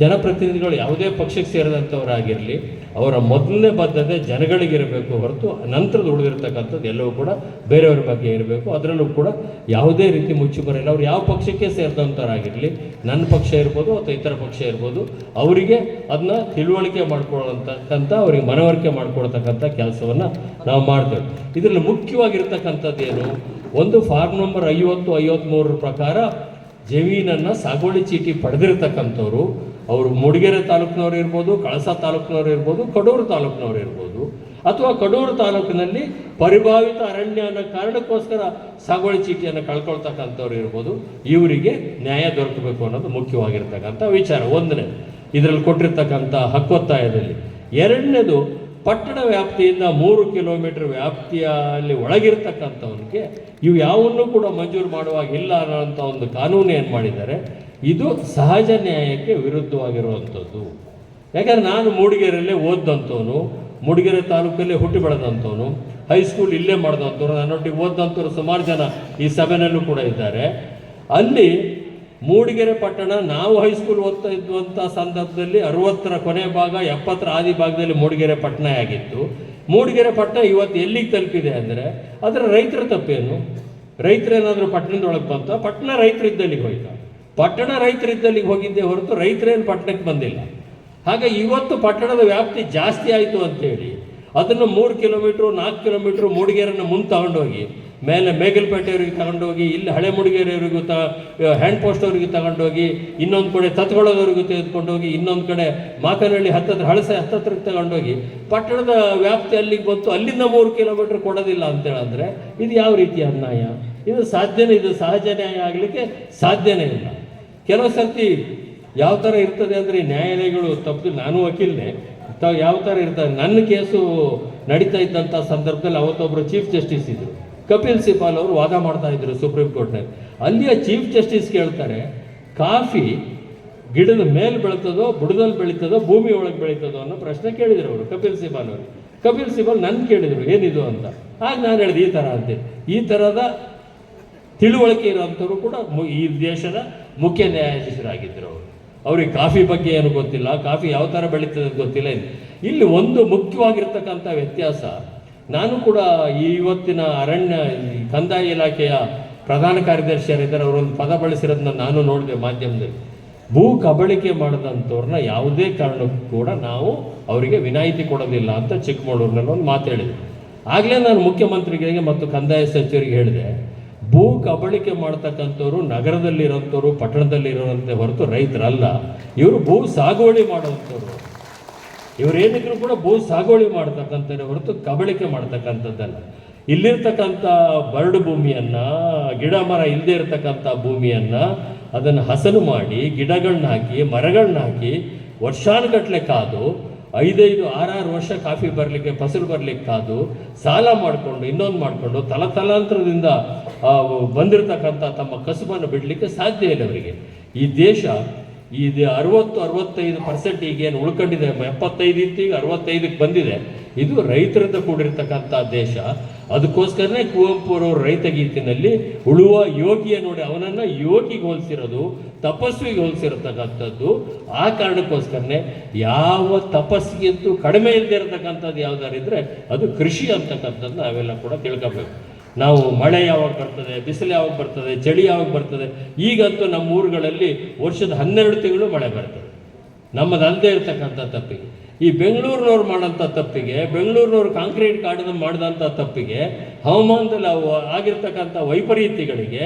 ಜನಪ್ರತಿನಿಧಿಗಳು ಯಾವುದೇ ಪಕ್ಷಕ್ಕೆ ಸೇರಿದಂಥವರಾಗಿರಲಿ, ಅವರ ಮೊದಲನೇ ಬದ್ಧತೆ ಜನಗಳಿಗಿರಬೇಕು ಹೊರತು ನಂತರದ ಉಳಿದಿರ್ತಕ್ಕಂಥದ್ದು ಎಲ್ಲವೂ ಕೂಡ ಬೇರೆಯವ್ರ ಬಗ್ಗೆ ಇರಬೇಕು. ಅದರಲ್ಲೂ ಕೂಡ ಯಾವುದೇ ರೀತಿ ಮುಚ್ಚಿ ಬರಲ್ಲ. ಅವ್ರು ಯಾವ ಪಕ್ಷಕ್ಕೆ ಸೇರಿದಂಥವರಾಗಿರಲಿ, ನನ್ನ ಪಕ್ಷ ಇರ್ಬೋದು ಅಥವಾ ಇತರ ಪಕ್ಷ ಇರ್ಬೋದು, ಅವರಿಗೆ ಅದನ್ನ ತಿಳುವಳಿಕೆ ಮಾಡ್ಕೊಳ್ಳತಕ್ಕಂಥ, ಅವರಿಗೆ ಮನವರಿಕೆ ಮಾಡಿಕೊಡ್ತಕ್ಕಂಥ ಕೆಲಸವನ್ನು ನಾವು ಮಾಡ್ತೇವೆ. ಇದರಲ್ಲಿ ಮುಖ್ಯವಾಗಿರ್ತಕ್ಕಂಥದ್ದು ಏನು, ಒಂದು ಫಾರ್ಮ್ ನಂಬರ್ 50-53 ಪ್ರಕಾರ ಜಮೀನನ್ನು ಸಾಗುವಳಿ ಚೀಟಿ ಪಡೆದಿರ್ತಕ್ಕಂಥವ್ರು, ಅವರು ಮೂಡಿಗೆರೆ ತಾಲೂಕಿನವ್ರು ಇರ್ಬೋದು, ಕಳಸ ತಾಲೂಕಿನವ್ರು ಇರ್ಬೋದು, ಕಡೂರು ತಾಲೂಕಿನವ್ರು ಇರ್ಬೋದು, ಅಥವಾ ಕಡೂರು ತಾಲೂಕಿನಲ್ಲಿ ಪರಿಭಾವಿತ ಅರಣ್ಯ ಅನ್ನೋ ಕಾರಣಕ್ಕೋಸ್ಕರ ಸಾಗುವಳಿ ಚೀಟಿಯನ್ನು ಕಳ್ಕೊಳ್ತಕ್ಕಂಥವ್ರು ಇರ್ಬೋದು. ಇವರಿಗೆ ನ್ಯಾಯ ದೊರಕಬೇಕು ಅನ್ನೋದು ಮುಖ್ಯವಾಗಿರ್ತಕ್ಕಂಥ ವಿಚಾರ. ಒಂದನೇ ಇದರಲ್ಲಿ ಕೊಟ್ಟಿರ್ತಕ್ಕಂಥ ಹಕ್ಕೊತ್ತಾಯದಲ್ಲಿ. ಎರಡನೇದು, ಪಟ್ಟಣ ವ್ಯಾಪ್ತಿಯಿಂದ 3 ಕಿಲೋಮೀಟರ್ ವ್ಯಾಪ್ತಿಯಲ್ಲಿ ಒಳಗಿರ್ತಕ್ಕಂಥವನಿಗೆ ಇವು ಯಾವನ್ನೂ ಕೂಡ ಮಂಜೂರು ಮಾಡುವಾಗಿಲ್ಲ ಅನ್ನೋಂಥ ಒಂದು ಕಾನೂನು ಏನು ಮಾಡಿದ್ದಾರೆ, ಇದು ಸಹಜ ನ್ಯಾಯಕ್ಕೆ ವಿರುದ್ಧವಾಗಿರುವಂಥದ್ದು. ಯಾಕಂದರೆ ನಾನು ಮೂಡಿಗೆರೆಯಲ್ಲೇ ಓದಿದಂಥವನು, ಮೂಡಿಗೆರೆ ತಾಲೂಕಲ್ಲೇ ಹುಟ್ಟಿ ಬೆಳೆದಂಥವನು, ಹೈಸ್ಕೂಲ್ ಇಲ್ಲೇ ಮಾಡಿದಂಥವ್ರು, ನನ್ನೊಟ್ಟಿಗೆ ಓದಿದಂಥವ್ರು ಸುಮಾರು ಜನ ಈ ಸಭೆಯಲ್ಲೂ ಕೂಡ ಇದ್ದಾರೆ. ಅಲ್ಲಿ ಮೂಡಿಗೆರೆ ಪಟ್ಟಣ, ನಾವು ಹೈಸ್ಕೂಲ್ ಓದ್ತಾ ಇದ್ದಂಥ ಸಂದರ್ಭದಲ್ಲಿ 60ರ ಕೊನೆ ಭಾಗ, 70ರ ಆದಿ ಭಾಗದಲ್ಲಿ ಮೂಡಿಗೆರೆ ಪಟ್ಟಣ ಆಗಿತ್ತು. ಮೂಡಿಗೆರೆ ಪಟ್ಟಣ ಇವತ್ತು ಎಲ್ಲಿಗೆ ತಲುಪಿದೆ ಅಂದರೆ ಅದರ ರೈತರ ತಪ್ಪೇನು? ರೈತರೇನಾದರೂ ಪಟ್ಟಣದೊಳಗೆ ಬಂತ? ಪಟ್ಟಣ ರೈತರಿದ್ದಲ್ಲಿಗೆ ಹೋಯ್ತಾ? ಪಟ್ಟಣ ರೈತರಿದ್ದಲ್ಲಿಗೆ ಹೋಗಿದ್ದೇ ಹೊರತು ರೈತರೇನು ಪಟ್ಟಣಕ್ಕೆ ಬಂದಿಲ್ಲ. ಹಾಗೆ ಇವತ್ತು ಪಟ್ಟಣದ ವ್ಯಾಪ್ತಿ ಜಾಸ್ತಿ ಆಯಿತು ಅಂತೇಳಿ ಅದನ್ನು 3 ಕಿಲೋಮೀಟ್ರು 4 ಕಿಲೋಮೀಟ್ರು ಮೂಡಿಗೆರೆಯನ್ನು ಮುಂದೆ ತಗೊಂಡೋಗಿ ಮೇಲೆ ಮೇಗಲ್ಪೇಟೆಯವರಿಗೆ ತಗೊಂಡೋಗಿ, ಇಲ್ಲಿ ಹಳೆ ಮೂಡಿಗೆರೆಯವರಿಗೂ ಹ್ಯಾಂಡ್ ಪೋಸ್ಟ್ ಅವರಿಗೆ ತಗೊಂಡೋಗಿ, ಇನ್ನೊಂದು ಕಡೆ ತತ್ಗೊಳದವರಿಗೂ ತೆಗೆದುಕೊಂಡೋಗಿ, ಇನ್ನೊಂದು ಕಡೆ ಮಾಕನಹಳ್ಳಿ ಹಳಸೆ ಹತ್ತತ್ರಕ್ಕೆ ತಗೊಂಡೋಗಿ ಪಟ್ಟಣದ ವ್ಯಾಪ್ತಿ ಅಲ್ಲಿಗೆ ಬಂತು, ಅಲ್ಲಿಂದ 3 ಕಿಲೋಮೀಟ್ರ್ ಕೊಡೋದಿಲ್ಲ ಅಂತೇಳಂದರೆ ಇದು ಯಾವ ರೀತಿಯ ಅನ್ಯಾಯ? ಇದು ಸಾಧ್ಯನೇ, ಇದು ಸಹಜ ನ್ಯಾಯ ಆಗಲಿಕ್ಕೆ ಸಾಧ್ಯನೇ ಇಲ್ಲ. ಕೆಲವು ಸರ್ತಿ ಯಾವ ಥರ ಇರ್ತದೆ ಅಂದರೆ ನ್ಯಾಯಾಲಯಗಳು ತಪ್ಪು, ನಾನು ವಕೀಲನೇ, ಯಾವ ಥರ ಇರ್ತಾರೆ. ನನ್ನ ಕೇಸು ನಡೀತಾ ಇದ್ದಂಥ ಸಂದರ್ಭದಲ್ಲಿ ಅವತ್ತೊಬ್ಬರು ಚೀಫ್ ಜಸ್ಟಿಸ್ ಇದ್ದರು, ಕಪಿಲ್ ಸಿಬಾಲ್ ಅವರು ವಾದ ಮಾಡ್ತಾ ಇದ್ರು ಸುಪ್ರೀಂ ಕೋರ್ಟ್ನಲ್ಲಿ. ಅಲ್ಲಿಯ ಚೀಫ್ ಜಸ್ಟಿಸ್ ಕೇಳ್ತಾರೆ, ಕಾಫಿ ಗಿಡದ ಮೇಲೆ ಬೆಳೀತದೋ, ಬುಡದಲ್ಲಿ ಬೆಳೀತದೋ, ಭೂಮಿ ಒಳಗೆ ಬೆಳೀತದೋ ಅನ್ನೋ ಪ್ರಶ್ನೆ ಕೇಳಿದರು ಅವರು, ಕಪಿಲ್ ಸಿಬಾಲ್ ಅವರು. ಕಪಿಲ್ ಸಿಬಾಲ್ ನನ್ನ ಕೇಳಿದರು ಏನಿದು ಅಂತ. ಆಗ ನಾನು ಹೇಳಿದೆ ಈ ಥರ ಅಂತೆ. ಈ ಥರದ ತಿಳುವಳಿಕೆ ಇರೋಂಥವ್ರು ಕೂಡ ಈ ದೇಶದ ಮುಖ್ಯ ನ್ಯಾಯಾಧೀಶರಾಗಿದ್ದರು ಅವರು. ಅವ್ರಿಗೆ ಕಾಫಿ ಬಗ್ಗೆ ಏನು ಗೊತ್ತಿಲ್ಲ, ಕಾಫಿ ಯಾವ ಥರ ಬೆಳೀತದೆ ಗೊತ್ತಿಲ್ಲ. ಇಲ್ಲಿ ಒಂದು ಮುಖ್ಯವಾಗಿರ್ತಕ್ಕಂಥ ವ್ಯತ್ಯಾಸ, ನಾನು ಕೂಡ ಇವತ್ತಿನ ಕಂದಾಯ ಇಲಾಖೆಯ ಪ್ರಧಾನ ಕಾರ್ಯದರ್ಶಿ ಯಾರಿದ್ದಾರೆ ಅವರೊಂದು ಪದ ಬಳಸಿರೋದನ್ನ ನಾನು ನೋಡಿದೆ ಮಾಧ್ಯಮದಲ್ಲಿ. ಭೂ ಕಬಳಿಕೆ ಮಾಡಿದಂಥವ್ರನ್ನ ಯಾವುದೇ ಕಾರಣಕ್ಕೂ ಕೂಡ ನಾವು ಅವರಿಗೆ ವಿನಾಯಿತಿ ಕೊಡೋದಿಲ್ಲ ಅಂತ ಚಿಕ್ಕಮಗಳೂರಿನಲ್ಲಿ ಒಂದು ಮಾತು ಹೇಳಿದೆ. ಆಗಲೇ ನಾನು ಮುಖ್ಯಮಂತ್ರಿಗಳಿಗೆ ಮತ್ತು ಕಂದಾಯ ಸಚಿವರಿಗೆ ಹೇಳಿದೆ, ಭೂ ಕಬಳಿಕೆ ಮಾಡ್ತಕ್ಕಂಥವ್ರು ನಗರದಲ್ಲಿರೋಂಥವ್ರು ಪಟ್ಟಣದಲ್ಲಿರೋಂಥ ಹೊರತು ರೈತರಲ್ಲ, ಇವರು ಭೂ ಸಾಗುವಳಿ ಮಾಡೋವಂಥವ್ರು. ಇವರೇನಿದ್ರು ಕೂಡ ಭೂ ಸಾಗುವಳಿ ಮಾಡ್ತಕ್ಕಂಥವ್ರೆ ಹೊರತು ಕಬಳಿಕೆ ಮಾಡ್ತಕ್ಕಂಥದ್ದಲ್ಲ. ಇಲ್ಲಿರ್ತಕ್ಕಂಥ ಬರಡು ಭೂಮಿಯನ್ನು, ಗಿಡ ಮರ ಇಲ್ಲದೆ ಇರತಕ್ಕಂಥ ಭೂಮಿಯನ್ನು ಅದನ್ನು ಹಸನು ಮಾಡಿ ಗಿಡಗಳನ್ನ ಹಾಕಿ ಮರಗಳನ್ನ ಹಾಕಿ ವರ್ಷಾನುಗಟ್ಟಲೆ ಕಾದು 5-6 ವರ್ಷ ಕಾಫಿ ಬರಲಿಕ್ಕೆ ಫಸಲು ಬರಲಿಕ್ಕೆ ಕಾದು ಸಾಲ ಮಾಡಿಕೊಂಡು ಇನ್ನೊಂದು ಮಾಡಿಕೊಂಡು ತಲಾಂತರದಿಂದ ಬಂದಿರತಕ್ಕಂಥ ತಮ್ಮ ಕಸುಬನ್ನು ಬಿಡಲಿಕ್ಕೆ ಸಾಧ್ಯ ಇಲ್ಲ ಅವರಿಗೆ. ಈ ದೇಶ ಇದು 60-65% ಈಗೇನು ಉಳ್ಕೊಂಡಿದೆ, 75 ಇತ್ತು, ಈಗ 65ಕ್ಕೆ ಬಂದಿದೆ. ಇದು ರೈತರಿಂದ ಕೂಡಿರ್ತಕ್ಕಂಥ ದೇಶ. ಅದಕ್ಕೋಸ್ಕರನೇ ಕುವೆಂಪುರವರು ರೈತ ಗೀತಿನಲ್ಲಿ ಉಳುವ ಯೋಗಿಯ ನೋಡಿ ಅವನನ್ನು ಯೋಗಿಗೆ ಹೋಲಿಸಿರೋದು, ತಪಸ್ವಿಗೆ ಹೋಲಿಸಿರತಕ್ಕಂಥದ್ದು. ಆ ಕಾರಣಕ್ಕೋಸ್ಕರನೇ ಯಾವ ತಪಸ್ಸಿಗಿಂತೂ ಕಡಿಮೆ ಇಲ್ಲದೆ ಇರತಕ್ಕಂಥದ್ದು ಯಾವುದಾರಿದ್ರೆ ಅದು ಕೃಷಿ ಅಂತಕ್ಕಂಥದ್ದು ನಾವೆಲ್ಲ ಕೂಡ ತಿಳ್ಕೋಬೇಕು. ನಾವು ಮಳೆ ಯಾವಾಗ ಬರ್ತದೆ, ಬಿಸಿಲು ಯಾವಾಗ ಬರ್ತದೆ, ಚಳಿ ಯಾವಾಗ ಬರ್ತದೆ. ಈಗಂತೂ ನಮ್ಮ ಊರುಗಳಲ್ಲಿ ವರ್ಷದ 12 ತಿಂಗಳು ಮಳೆ ಬರ್ತದೆ. ನಮ್ಮದಲ್ಲದೆ ಇರತಕ್ಕಂಥ ತಪ್ಪಿಗೆ, ಈ ಬೆಂಗಳೂರಿನವ್ರು ಮಾಡೋಂಥ ತಪ್ಪಿಗೆ, ಬೆಂಗಳೂರಿನವ್ರು ಕಾಂಕ್ರೀಟ್ ಕಾಡಿನ ಮಾಡಿದಂಥ ತಪ್ಪಿಗೆ, ಹವಾಮಾನದಲ್ಲಿ ಅವು ಆಗಿರ್ತಕ್ಕಂಥ ವೈಪರೀತ್ಯಗಳಿಗೆ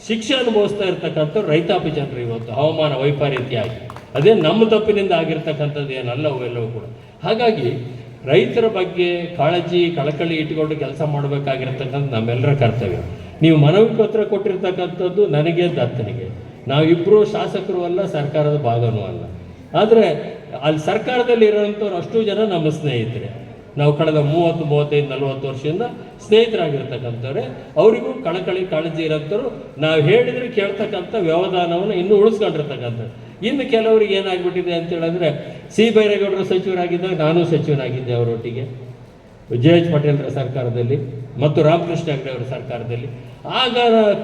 ಶಿಕ್ಷೆ ಅನುಭವಿಸ್ತಾ ಇರ್ತಕ್ಕಂಥ ರೈತಾಪಿ ಜನರು ಇವತ್ತು ಹವಾಮಾನ ವೈಪರೀತ್ಯ ಆಗಿ. ಅದೇ ನಮ್ಮ ತಪ್ಪಿನಿಂದ ಆಗಿರ್ತಕ್ಕಂಥದ್ದು ಏನಲ್ಲ ಅವೆಲ್ಲವೂ ಕೂಡ. ಹಾಗಾಗಿ ರೈತರ ಬಗ್ಗೆ ಕಾಳಜಿ ಕಳಕಳಿ ಇಟ್ಕೊಂಡು ಕೆಲಸ ಮಾಡಬೇಕಾಗಿರ್ತಕ್ಕಂಥ ನಮ್ಮೆಲ್ಲರ ಕರ್ತವ್ಯ. ನೀವು ಮನವಿ ಪತ್ರ ಕೊಟ್ಟಿರ್ತಕ್ಕಂಥದ್ದು ನನಗೆ ದತ್ತನಿಗೆ, ನಾವಿಬ್ಬರು ಶಾಸಕರು ಅಲ್ಲ, ಸರ್ಕಾರದ ಭಾಗನೂ ಅಲ್ಲ. ಆದರೆ ಅಲ್ಲಿ ಸರ್ಕಾರದಲ್ಲಿ ಇರೋಂಥವ್ರು ಅಷ್ಟು ಜನ ನಮ್ಮ ಸ್ನೇಹಿತರೆ. ನಾವು ಕಳೆದ 30-35-40 ವರ್ಷದಿಂದ ಸ್ನೇಹಿತರಾಗಿರ್ತಕ್ಕಂಥವ್ರೆ. ಅವರಿಗೂ ಕಳಕಳಿ ಕಾಳಜಿ ಇರೋಂಥವ್ರು. ನಾವು ಹೇಳಿದರೆ ಕೇಳ್ತಕ್ಕಂಥ ವ್ಯವಧಾನವನ್ನು ಇನ್ನೂ ಉಳಿಸ್ಕೊಂಡಿರ್ತಕ್ಕಂಥದ್ದು. ಇನ್ನು ಕೆಲವರಿಗೆ ಏನಾಗ್ಬಿಟ್ಟಿದೆ ಅಂತ ಹೇಳಿದ್ರೆ, ಸಿ ಬೈರೇಗೌಡರು ಸಚಿವರಾಗಿದ್ದಾಗ ನಾನು ಸಚಿವನಾಗಿದ್ದೆ ಅವರೊಟ್ಟಿಗೆ, ಜೆ.ಎಚ್. ಪಟೇಲ್ರ ಸರ್ಕಾರದಲ್ಲಿ ಮತ್ತು ರಾಮಕೃಷ್ಣ ಹೆಗಡೆ ಅವರ ಸರ್ಕಾರದಲ್ಲಿ. ಆಗ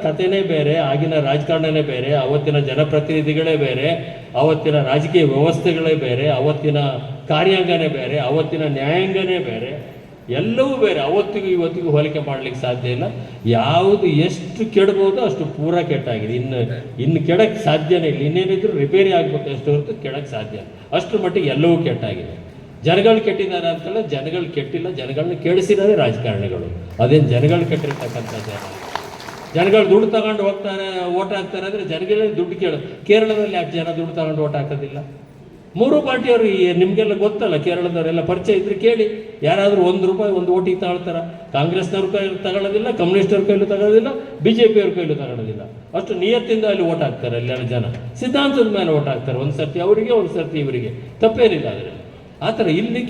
ಕಥೆನೇ ಬೇರೆ, ಆಗಿನ ರಾಜಕಾರಣನೇ ಬೇರೆ, ಅವತ್ತಿನ ಜನಪ್ರತಿನಿಧಿಗಳೇ ಬೇರೆ, ಅವತ್ತಿನ ರಾಜಕೀಯ ವ್ಯವಸ್ಥೆಗಳೇ ಬೇರೆ, ಅವತ್ತಿನ ಕಾರ್ಯಾಂಗನೇ ಬೇರೆ, ಅವತ್ತಿನ ನ್ಯಾಯಾಂಗನೇ ಬೇರೆ, ಎಲ್ಲವೂ ಬೇರೆ. ಅವತ್ತಿಗೂ ಇವತ್ತಿಗೂ ಹೋಲಿಕೆ ಮಾಡಲಿಕ್ಕೆ ಸಾಧ್ಯ ಇಲ್ಲ. ಯಾವುದು ಎಷ್ಟು ಕೆಡಬಹುದು ಅಷ್ಟು ಪೂರ ಕೆಟ್ಟಾಗಿದೆ. ಇನ್ನು ಕೆಡಕ್ಕೆ ಸಾಧ್ಯನೇ ಇಲ್ಲ. ಇನ್ನೇನಿದ್ರು ರಿಪೇರಿ ಆಗಬೇಕು ಅಷ್ಟು ಹೊರತು ಕೆಡಕ್ಕೆ ಸಾಧ್ಯ ಇಲ್ಲ. ಅಷ್ಟರ ಮಟ್ಟಿಗೆ ಎಲ್ಲವೂ ಕೆಟ್ಟಾಗಿದೆ. ಜನಗಳು ಕೆಟ್ಟಿದ್ದಾರೆ ಅಂತಲ್ಲ, ಜನಗಳು ಕೆಟ್ಟಿಲ್ಲ, ಜನಗಳನ್ನ ಕೆಡಿಸಿರೋದೇ ರಾಜಕಾರಣಿಗಳು. ಅದೇನು ಜನಗಳು ಕೆಟ್ಟಿರ್ತಕ್ಕಂಥ ಜನಗಳು ದುಡ್ಡು ತಗೊಂಡು ಹೋಗ್ತಾರೆ, ಓಟ್ ಹಾಕ್ತಾರೆ ಅಂದರೆ ಜನಗಳೇ ದುಡ್ಡು ಕೇರಳದಲ್ಲಿ ಯಾಕೆ ಜನ ದುಡ್ಡು ತಗೊಂಡು ಓಟ್ ಹಾಕೋದಿಲ್ಲ? 3 ಪಾರ್ಟಿಯವರು ನಿಮಗೆಲ್ಲ ಗೊತ್ತಲ್ಲ, ಕೇರಳದವರೆಲ್ಲ ಪರಿಚಯ ಇದ್ರೆ ಕೇಳಿ. ಯಾರಾದರೂ ₹1 ಒಂದು ಓಟಿಗೆ ತಗೊಳ್ತಾರ? ಕಾಂಗ್ರೆಸ್ನವ್ರ ಕೈಲಿ ತಗೊಳ್ಳೋದಿಲ್ಲ, ಕಮ್ಯುನಿಸ್ಟವ್ರ ಕೈಲೂ ತಗೊಳ್ಳೋದಿಲ್ಲ, BJP-ಯವ್ರ ಕೈಲೂ ತಗೊಳ್ಳೋದಿಲ್ಲ. ಅಷ್ಟು ನಿಯತ್ತಿಂದ ಅಲ್ಲಿ ಓಟ್ ಹಾಕ್ತಾರೆ. ಅಲ್ಲೆಲ್ಲ ಜನ ಸಿದ್ಧಾಂತದ ಮೇಲೆ ಓಟ್ ಹಾಕ್ತಾರೆ. ಒಂದು ಸರ್ತಿ ಅವರಿಗೆ, ಒಂದು ಸರ್ತಿ ಇವರಿಗೆ, ತಪ್ಪೇನಿಲ್ಲ. ಆದರೆ ಆ ಥರ ಇಲ್ಲಿ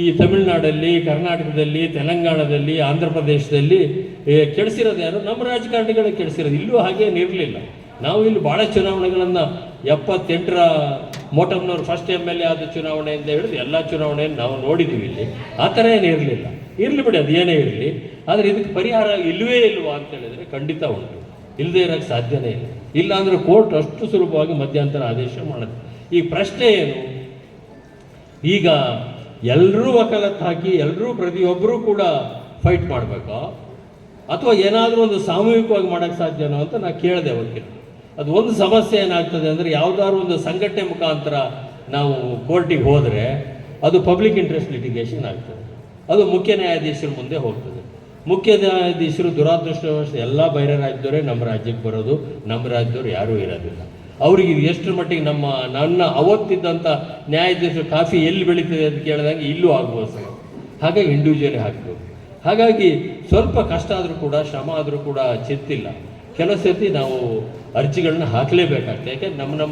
ಈ ತಮಿಳುನಾಡಲ್ಲಿ, ಕರ್ನಾಟಕದಲ್ಲಿ, ತೆಲಂಗಾಣದಲ್ಲಿ, ಆಂಧ್ರ ಪ್ರದೇಶದಲ್ಲಿ ಕೆಡಿಸಿರೋದು ಯಾರು? ನಮ್ಮ ರಾಜಕಾರಣಿಗಳೇ ಕೆಡಿಸಿರೋದು. ಇಲ್ಲೂ ಹಾಗೇನಿರಲಿಲ್ಲ. ನಾವು ಇಲ್ಲಿ ಭಾಳ ಚುನಾವಣೆಗಳನ್ನು 78ರ ಮೋಟಮ್ನವ್ರು ಫಸ್ಟ್ MLA ಆದ ಚುನಾವಣೆಯಿಂದ ಹಿಡಿದು ಎಲ್ಲ ಚುನಾವಣೆಯನ್ನು ನಾವು ನೋಡಿದ್ದೀವಿ. ಇಲ್ಲಿ ಆ ಥರ ಏನಿರಲಿಲ್ಲ. ಇರಲಿ ಬಿಡಿ, ಅದು ಏನೇ ಇರಲಿ. ಆದರೆ ಇದಕ್ಕೆ ಪರಿಹಾರ ಇಲ್ಲವೇ ಇಲ್ವಾ ಅಂತ ಹೇಳಿದರೆ ಖಂಡಿತ ಉಂಟು. ಇಲ್ಲದೇ ಇರೋಕ್ಕೆ ಸಾಧ್ಯನೇ ಇಲ್ಲ. ಇಲ್ಲ ಅಂದರೆ ಕೋರ್ಟ್ ಅಷ್ಟು ಸುಲಭವಾಗಿ ಮಧ್ಯಂತರ ಆದೇಶ ಮಾಡುತ್ತೆ. ಈ ಪ್ರಶ್ನೆ ಏನು? ಈಗ ಎಲ್ಲರೂ ವಕಾಲತ್ತು ಹಾಕಿ ಎಲ್ಲರೂ ಪ್ರತಿಯೊಬ್ಬರೂ ಕೂಡ ಫೈಟ್ ಮಾಡಬೇಕಾ, ಅಥವಾ ಏನಾದರೂ ಒಂದು ಸಾಮೂಹಿಕವಾಗಿ ಮಾಡೋಕ್ಕೆ ಸಾಧ್ಯನೋ ಅಂತ ನಾನು ಕೇಳಿದೆ ವಕೀಲ. ಅದು ಒಂದು ಸಮಸ್ಯೆ ಏನಾಗ್ತದೆ ಅಂದರೆ, ಯಾವುದಾದ್ರು ಒಂದು ಸಂಘಟನೆ ಮುಖಾಂತರ ನಾವು ಕೋರ್ಟಿಗೆ ಹೋದರೆ ಅದು ಪಬ್ಲಿಕ್ ಇಂಟ್ರೆಸ್ಟ್ ಲಿಟಿಗೇಷನ್ ಆಗ್ತದೆ. ಅದು ಮುಖ್ಯ ನ್ಯಾಯಾಧೀಶರ ಮುಂದೆ ಹೋಗ್ತದೆ. ಮುಖ್ಯ ನ್ಯಾಯಾಧೀಶರು ದುರಾದೃಷ್ಟವಶ ಎಲ್ಲ ಬೇರೆ ರಾಜ್ಯದವರೇ ನಮ್ಮ ರಾಜ್ಯಕ್ಕೆ ಬರೋದು, ನಮ್ಮ ರಾಜ್ಯದವ್ರು ಯಾರೂ ಇರೋದಿಲ್ಲ. ಅವ್ರಿಗೆ ಎಷ್ಟರ ಮಟ್ಟಿಗೆ ನನ್ನ ಅವತ್ತಿದ್ದಂಥ ನ್ಯಾಯಾಧೀಶರು ಕಾಫಿ ಎಲ್ಲಿ ಬೆಳೀತದೆ ಅಂತ ಕೇಳಿದಂಗೆ ಇಲ್ಲೂ ಆಗ್ಬೋದು ಸರ್. ಹಾಗಾಗಿ ಇಂಡಿವಿಜುವಲಿ ಹಾಕ್ಬೇಕು. ಹಾಗಾಗಿ ಸ್ವಲ್ಪ ಕಷ್ಟ ಆದರೂ ಕೂಡ, ಶ್ರಮ ಆದರೂ ಕೂಡ ಚಿಂತಿಲ್ಲ. ಕೆಲವು ಸರ್ತಿ ನಾವು ಅರ್ಜಿಗಳನ್ನ ಹಾಕಲೇಬೇಕಾಗ್ತದೆ. ಯಾಕೆಂದ್ರೆ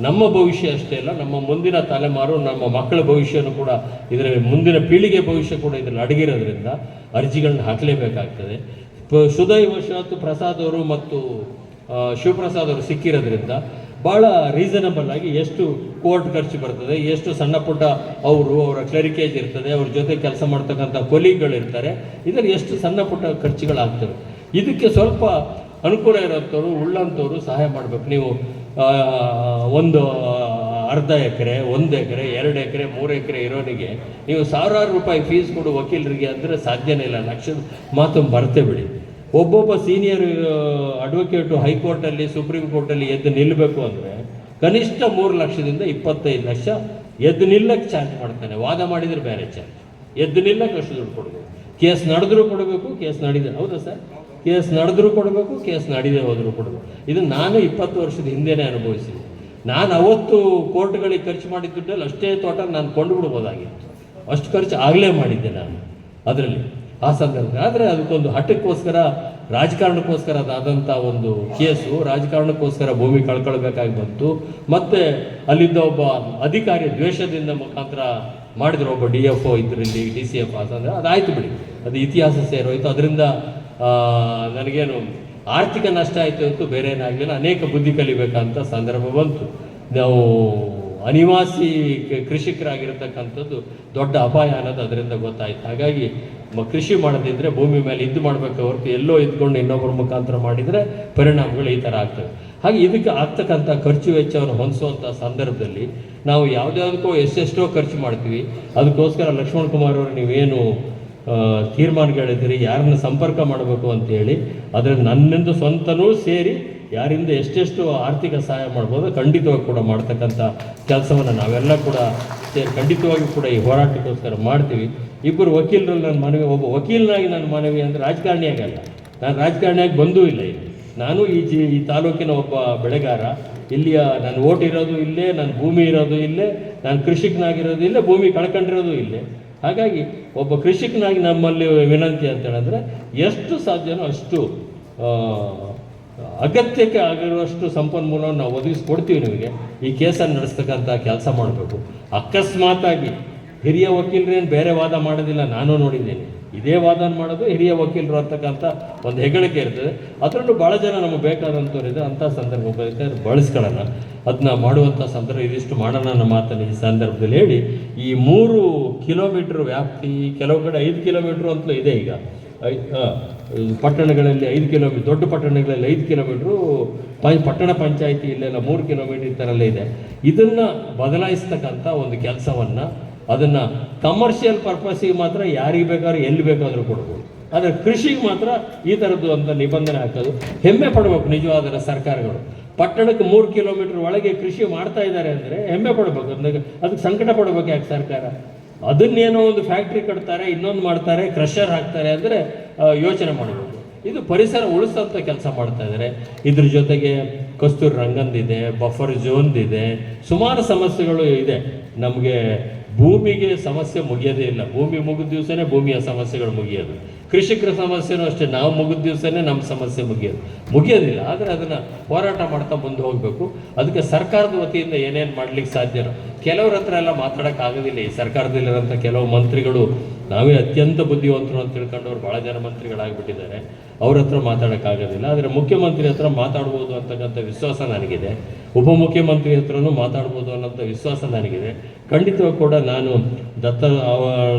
ನಮ್ಮ ಭವಿಷ್ಯ ಅಷ್ಟೇ ಅಲ್ಲ, ನಮ್ಮ ಮುಂದಿನ ತಲೆಮಾರು, ನಮ್ಮ ಮಕ್ಕಳ ಭವಿಷ್ಯನೂ ಕೂಡ, ಇದರ ಮುಂದಿನ ಪೀಳಿಗೆ ಭವಿಷ್ಯ ಕೂಡ ಇದರಲ್ಲಿ ಅಡಗಿರೋದ್ರಿಂದ ಅರ್ಜಿಗಳನ್ನ ಹಾಕಲೇಬೇಕಾಗ್ತದೆ. ಸುದೈವಶಾತ್ ಪ್ರಸಾದ್ ಅವರು ಮತ್ತು ಶಿವಪ್ರಸಾದ್ ಅವರು ಸಿಕ್ಕಿರೋದ್ರಿಂದ ಭಾಳ ರೀಸನಬಲ್ ಆಗಿ ಎಷ್ಟು ಕೋರ್ಟ್ ಖರ್ಚು ಬರ್ತದೆ, ಎಷ್ಟು ಸಣ್ಣ ಪುಟ್ಟ ಅವರ ಕ್ಲರಿಕೇಜ್ ಇರ್ತದೆ, ಅವ್ರ ಜೊತೆ ಕೆಲಸ ಮಾಡ್ತಕ್ಕಂಥ ಕೊಲೀಗ್ಗಳಿರ್ತಾರೆ, ಇದರಲ್ಲಿ ಎಷ್ಟು ಸಣ್ಣ ಪುಟ್ಟ ಖರ್ಚುಗಳಾಗ್ತವೆ. ಇದಕ್ಕೆ ಸ್ವಲ್ಪ ಅನುಕೂಲ ಇರೋಂಥವ್ರು, ಉಳ್ಳಂಥವ್ರು ಸಹಾಯ ಮಾಡಬೇಕು. ನೀವು ಒಂದು ಅರ್ಧ ಎಕರೆ, 1 ಎಕರೆ, 2 ಎಕರೆ, 3 ಎಕರೆ ಇರೋನಿಗೆ ನೀವು ₹1000 ಫೀಸ್ ಕೊಡು ವಕೀಲರಿಗೆ ಅಂದರೆ ಸಾಧ್ಯನೇ ಇಲ್ಲ. ಲಕ್ಷದ ಮಾತು ಬರ್ತೇ ಬಿಡಿ. ಒಬ್ಬೊಬ್ಬ ಸೀನಿಯರ್ ಅಡ್ವೊಕೇಟು ಹೈಕೋರ್ಟಲ್ಲಿ ಸುಪ್ರೀಂ ಕೋರ್ಟಲ್ಲಿ ಎದ್ದು ನಿಲ್ಲಬೇಕು ಅಂದರೆ ಕನಿಷ್ಠ 3 ಲಕ್ಷದಿಂದ 25 ಲಕ್ಷ ಎದ್ದು ನಿಲ್ಲಕ್ಕೆ ಚಾರ್ಜ್ ಮಾಡ್ತಾನೆ. ವಾದ ಮಾಡಿದರೆ ಬೇರೆ ಚಾರ್ಜ್, ಎದ್ದು ನಿಲ್ಲಕ್ಕೆ ಅಷ್ಟು ದುಡ್ಡು ಕೊಡಬೇಕು. ಕೇಸ್ ನಡೆದ್ರೂ ಕೊಡಬೇಕು, ಕೇಸ್ ನಡೆದ, ಹೌದಾ ಸರ್? ಕೇಸ್ ನಡೆದ್ರೂ ಕೊಡಬೇಕು, ಕೇಸ್ ನಡೆದೇ ಹೋದರೂ ಕೊಡಬೇಕು. ಇದನ್ನು ನಾನು 20 ವರ್ಷದ ಹಿಂದೆನೇ ಅನುಭವಿಸಿದೆ. ನಾನು ಅವತ್ತು ಕೋರ್ಟ್ಗಳಿಗೆ ಖರ್ಚು ಮಾಡಿದ ದುಡ್ಡಲ್ಲಿ ಅಷ್ಟೇ ತೋಟ ನಾನು ಕೊಂಡು ಬಿಡ್ಬೋದಾಗಿತ್ತು. ಅಷ್ಟು ಖರ್ಚು ಆಗಲೇ ಮಾಡಿದ್ದೆ ನಾನು ಅದರಲ್ಲಿ ಆ ಸಂದರ್ಭದಲ್ಲಿ. ಆದರೆ ಅದಕ್ಕೊಂದು ಹಠಕ್ಕೋಸ್ಕರ, ರಾಜಕಾರಣಕ್ಕೋಸ್ಕರ ಅದಾದಂಥ ಒಂದು ಕೇಸು, ರಾಜಕಾರಣಕ್ಕೋಸ್ಕರ ಭೂಮಿ ಕಳ್ಕೊಳ್ಬೇಕಾಗಿ ಬಂತು. ಮತ್ತು ಅಲ್ಲಿದ್ದ ಒಬ್ಬ ಅಧಿಕಾರಿ ದ್ವೇಷದಿಂದ ಮುಖಾಂತರ ಮಾಡಿದ್ರು, ಒಬ್ಬ DFO ಇದರಲ್ಲಿ DCF ಅಂತಂದರೆ ಅದಾಯಿತು ಬಿಡಿ, ಅದು ಇತಿಹಾಸ ಸೇರೋಯ್ತು. ಅದರಿಂದ ನನಗೇನು ಆರ್ಥಿಕ ನಷ್ಟ ಆಯಿತು ಅಂತೂ ಬೇರೆ ಏನಾಗಲಿಲ್ಲ. ಅನೇಕ ಬುದ್ಧಿ ಕಲಿಬೇಕಂತ ಸಂದರ್ಭ ಬಂತು. ನಾವು ಅನಿವಾಸಿ ಕೃಷಿಕರಾಗಿರ್ತಕ್ಕಂಥದ್ದು ದೊಡ್ಡ ಅಪಾಯ ಅನ್ನೋದು ಅದರಿಂದ ಗೊತ್ತಾಯಿತು. ಹಾಗಾಗಿ ಕೃಷಿ ಮಾಡೋದಿದ್ರೆ ಭೂಮಿ ಮೇಲೆ ಇದ್ದು ಮಾಡಬೇಕು ಹೊರತು ಎಲ್ಲೋ ಇದ್ಕೊಂಡು ಇನ್ನೊಬ್ಬರ ಮುಖಾಂತರ ಮಾಡಿದರೆ ಪರಿಣಾಮಗಳು ಈ ಥರ ಆಗ್ತವೆ. ಹಾಗೆ ಇದಕ್ಕೆ ಆಗ್ತಕ್ಕಂಥ ಖರ್ಚು ವೆಚ್ಚವನ್ನು ಹೊಂದಿಸುವಂಥ ಸಂದರ್ಭದಲ್ಲಿ ನಾವು ಯಾವುದ್ಯಾವುದಕ್ಕೋ ಎಷ್ಟೆಷ್ಟೋ ಖರ್ಚು ಮಾಡ್ತೀವಿ. ಅದಕ್ಕೋಸ್ಕರ ಲಕ್ಷ್ಮಣ ಕುಮಾರ್ ಅವರು ನೀವೇನು ತೀರ್ಮಾನಗಳಿದ್ದೀರಿ, ಯಾರನ್ನ ಸಂಪರ್ಕ ಮಾಡಬೇಕು ಅಂತೇಳಿ ಅದರಲ್ಲಿ ನನ್ನಿಂದ ಸ್ವಂತನೂ ಸೇರಿ ಯಾರಿಂದ ಎಷ್ಟೆಷ್ಟು ಆರ್ಥಿಕ ಸಹಾಯ ಮಾಡ್ಬೋದು ಖಂಡಿತವಾಗಿ ಕೂಡ ಮಾಡ್ತಕ್ಕಂಥ ಕೆಲಸವನ್ನು ನಾವೆಲ್ಲ ಕೂಡ ಸೇರಿ ಖಂಡಿತವಾಗಿ ಕೂಡ ಈ ಹೋರಾಟಕ್ಕೋಸ್ಕರ ಮಾಡ್ತೀವಿ. ಇಬ್ಬರು ವಕೀಲರಲ್ಲಿ ನನ್ನ ಮನವಿ, ಒಬ್ಬ ವಕೀಲನಾಗಿ ನನ್ನ ಮನವಿ ಅಂದರೆ ರಾಜಕಾರಣಿಯಾಗಿ ಅಲ್ಲ, ನಾನು ರಾಜಕಾರಣಿಯಾಗಿ ಬಂದೂ ಇಲ್ಲ. ಇಲ್ಲಿ ನಾನು ಈ ತಾಲೂಕಿನ ಒಬ್ಬ ಬೆಳೆಗಾರ, ಇಲ್ಲಿಯ ನನ್ನ ಓಟ್ ಇರೋದು ಇಲ್ಲೇ, ನನ್ನ ಭೂಮಿ ಇರೋದು ಇಲ್ಲೇ, ನಾನು ಕೃಷಿಕನಾಗಿರೋದು ಇಲ್ಲೇ, ಭೂಮಿ ಕಳ್ಕೊಂಡಿರೋದು ಇಲ್ಲೇ. ಹಾಗಾಗಿ ಒಬ್ಬ ಕೃಷಿಕನಾಗಿ ನಮ್ಮಲ್ಲಿ ವಿನಂತಿ ಅಂತ ಹೇಳಿದ್ರೆ ಎಷ್ಟು ಸಾಧ್ಯನೋ ಅಷ್ಟು ಅಗತ್ಯಕ್ಕೆ ಆಗಿರುವಷ್ಟು ಸಂಪನ್ಮೂಲವನ್ನು ನಾವು ಒದಗಿಸ್ಕೊಡ್ತೀವಿ ನಿಮಗೆ. ಈ ಕೇಸನ್ನು ನಡೆಸ್ತಕ್ಕಂಥ ಕೆಲಸ ಮಾಡಬೇಕು. ಅಕಸ್ಮಾತಾಗಿ ಹಿರಿಯ ವಕೀಲರೇನು ಬೇರೆ ವಾದ ಮಾಡೋದಿಲ್ಲ, ನಾನು ನೋಡಿದ್ದೇನೆ. ಇದೇ ವಾದನ ಮಾಡೋದು ಹಿರಿಯ ವಕೀಲರು ಅಂತಕ್ಕಂಥ ಒಂದು ಹೆಗ್ಗಳಿಕೆ ಇರ್ತದೆ. ಅದರಲ್ಲೂ ಭಾಳ ಜನ ನಮಗೆ ಬೇಕಾದಂಥವ್ರು ಇದೆ. ಅಂಥ ಸಂದರ್ಭ ಬೇಕಾದ್ರೆ ಬಳಸ್ಕೊಳ್ಳೋಣ, ಅದನ್ನ ಮಾಡುವಂಥ ಸಂದರ್ಭ ಇದಿಷ್ಟು ಮಾಡೋಣ ಅನ್ನೋ ಮಾತನ್ನು ಈ ಸಂದರ್ಭದಲ್ಲಿ ಹೇಳಿ, ಈ 3 ಕಿಲೋಮೀಟ್ರ್ ವ್ಯಾಪ್ತಿ, ಕೆಲವು ಕಡೆ 5 ಕಿಲೋಮೀಟ್ರು ಅಂತಲೂ ಇದೆ. ಈಗ ಪಟ್ಟಣಗಳಲ್ಲಿ 5 ಕಿಲೋಮೀಟ್ರ್, ದೊಡ್ಡ ಪಟ್ಟಣಗಳಲ್ಲಿ 5 ಕಿಲೋಮೀಟ್ರು, ಪಟ್ಟಣ ಪಂಚಾಯಿತಿ ಇಲ್ಲೆಲ್ಲ 3 ಕಿಲೋಮೀಟ್ರ್ ಈ ಥರಲ್ಲೇ ಇದೆ. ಇದನ್ನು ಬದಲಾಯಿಸ್ತಕ್ಕಂಥ ಒಂದು ಕೆಲಸವನ್ನು, ಅದನ್ನು ಕಮರ್ಷಿಯಲ್ ಪರ್ಪಸ್ಸಿಗೆ ಮಾತ್ರ ಯಾರಿಗೆ ಬೇಕಾದ್ರೂ ಎಲ್ಲಿ ಬೇಕಾದರೂ ಕೊಡ್ಬೋದು. ಆದರೆ ಕೃಷಿಗೆ ಮಾತ್ರ ಈ ಥರದ್ದು ಅಂತ ನಿಬಂಧನೆ ಹಾಕೋದು ಹೆಮ್ಮೆ ಪಡಬೇಕು ನಿಜವಾದ ಸರ್ಕಾರಗಳು. ಪಟ್ಟಣಕ್ಕೆ 3 ಕಿಲೋಮೀಟ್ರ್ ಒಳಗೆ ಕೃಷಿ ಮಾಡ್ತಾ ಇದ್ದಾರೆ ಅಂದರೆ ಹೆಮ್ಮೆ ಪಡಬೇಕು. ಅದಕ್ಕೆ ಸಂಕಟ ಪಡಬೇಕು ಯಾಕೆ ಸರ್ಕಾರ? ಅದನ್ನೇನೋ ಒಂದು ಫ್ಯಾಕ್ಟ್ರಿ ಕಟ್ತಾರೆ, ಇನ್ನೊಂದು ಮಾಡ್ತಾರೆ, ಕ್ರಷರ್ ಹಾಕ್ತಾರೆ ಅಂದರೆ ಯೋಚನೆ ಮಾಡಬೇಕು. ಇದು ಪರಿಸರ ಉಳಿಸೋಂಥ ಕೆಲಸ ಮಾಡ್ತಾ ಇದ್ದಾರೆ. ಇದ್ರ ಜೊತೆಗೆ ಕಸ್ತೂರಿ ರಂಗಂದಿದೆ, ಬಫರ್ ಝೋನ್ದಿದೆ, ಸುಮಾರು ಸಮಸ್ಯೆಗಳು ಇದೆ. ನಮಗೆ ಭೂಮಿಗೆ ಸಮಸ್ಯೆ ಮುಗಿಯೋದೇ ಇಲ್ಲ. ಭೂಮಿ ಮುಗಿದ ದಿವಸನೇ ಭೂಮಿಯ ಸಮಸ್ಯೆಗಳು ಮುಗಿಯೋದು. ಕೃಷಿಕರ ಸಮಸ್ಯೆನೂ ಅಷ್ಟೇ, ನಾವು ಮುಗಿದ ದಿವಸನೇ ನಮ್ಮ ಸಮಸ್ಯೆ ಮುಗಿಯೋದಿಲ್ಲ. ಆದರೆ ಅದನ್ನು ಹೋರಾಟ ಮಾಡ್ತಾ ಮುಂದೆ ಹೋಗಬೇಕು. ಅದಕ್ಕೆ ಸರ್ಕಾರದ ವತಿಯಿಂದ ಏನೇನು ಮಾಡ್ಲಿಕ್ಕೆ ಸಾಧ್ಯನೋ, ಕೆಲವ್ರ ಹತ್ರ ಎಲ್ಲ ಮಾತಾಡೋಕ್ಕಾಗೋದಿಲ್ಲ. ಈ ಸರ್ಕಾರದಲ್ಲಿರೋಂಥ ಕೆಲವು ಮಂತ್ರಿಗಳು ನಾವೇ ಅತ್ಯಂತ ಬುದ್ಧಿವಂತರು ಅಂತ ತಿಳ್ಕೊಂಡವ್ರು ಭಾಳ ಜನ ಮಂತ್ರಿಗಳಾಗಿಬಿಟ್ಟಿದ್ದಾರೆ. ಅವ್ರ ಹತ್ರ ಮಾತಾಡೋಕ್ಕಾಗೋದಿಲ್ಲ. ಆದರೆ ಮುಖ್ಯಮಂತ್ರಿ ಹತ್ರ ಮಾತಾಡ್ಬೋದು ಅಂತಕ್ಕಂಥ ವಿಶ್ವಾಸ ನನಗಿದೆ. ಉಪಮುಖ್ಯಮಂತ್ರಿ ಹತ್ರನೂ ಮಾತಾಡ್ಬೋದು ಅನ್ನೋಂಥ ವಿಶ್ವಾಸ ನನಗಿದೆ. ಖಂಡಿತವಾಗಿ ಕೂಡ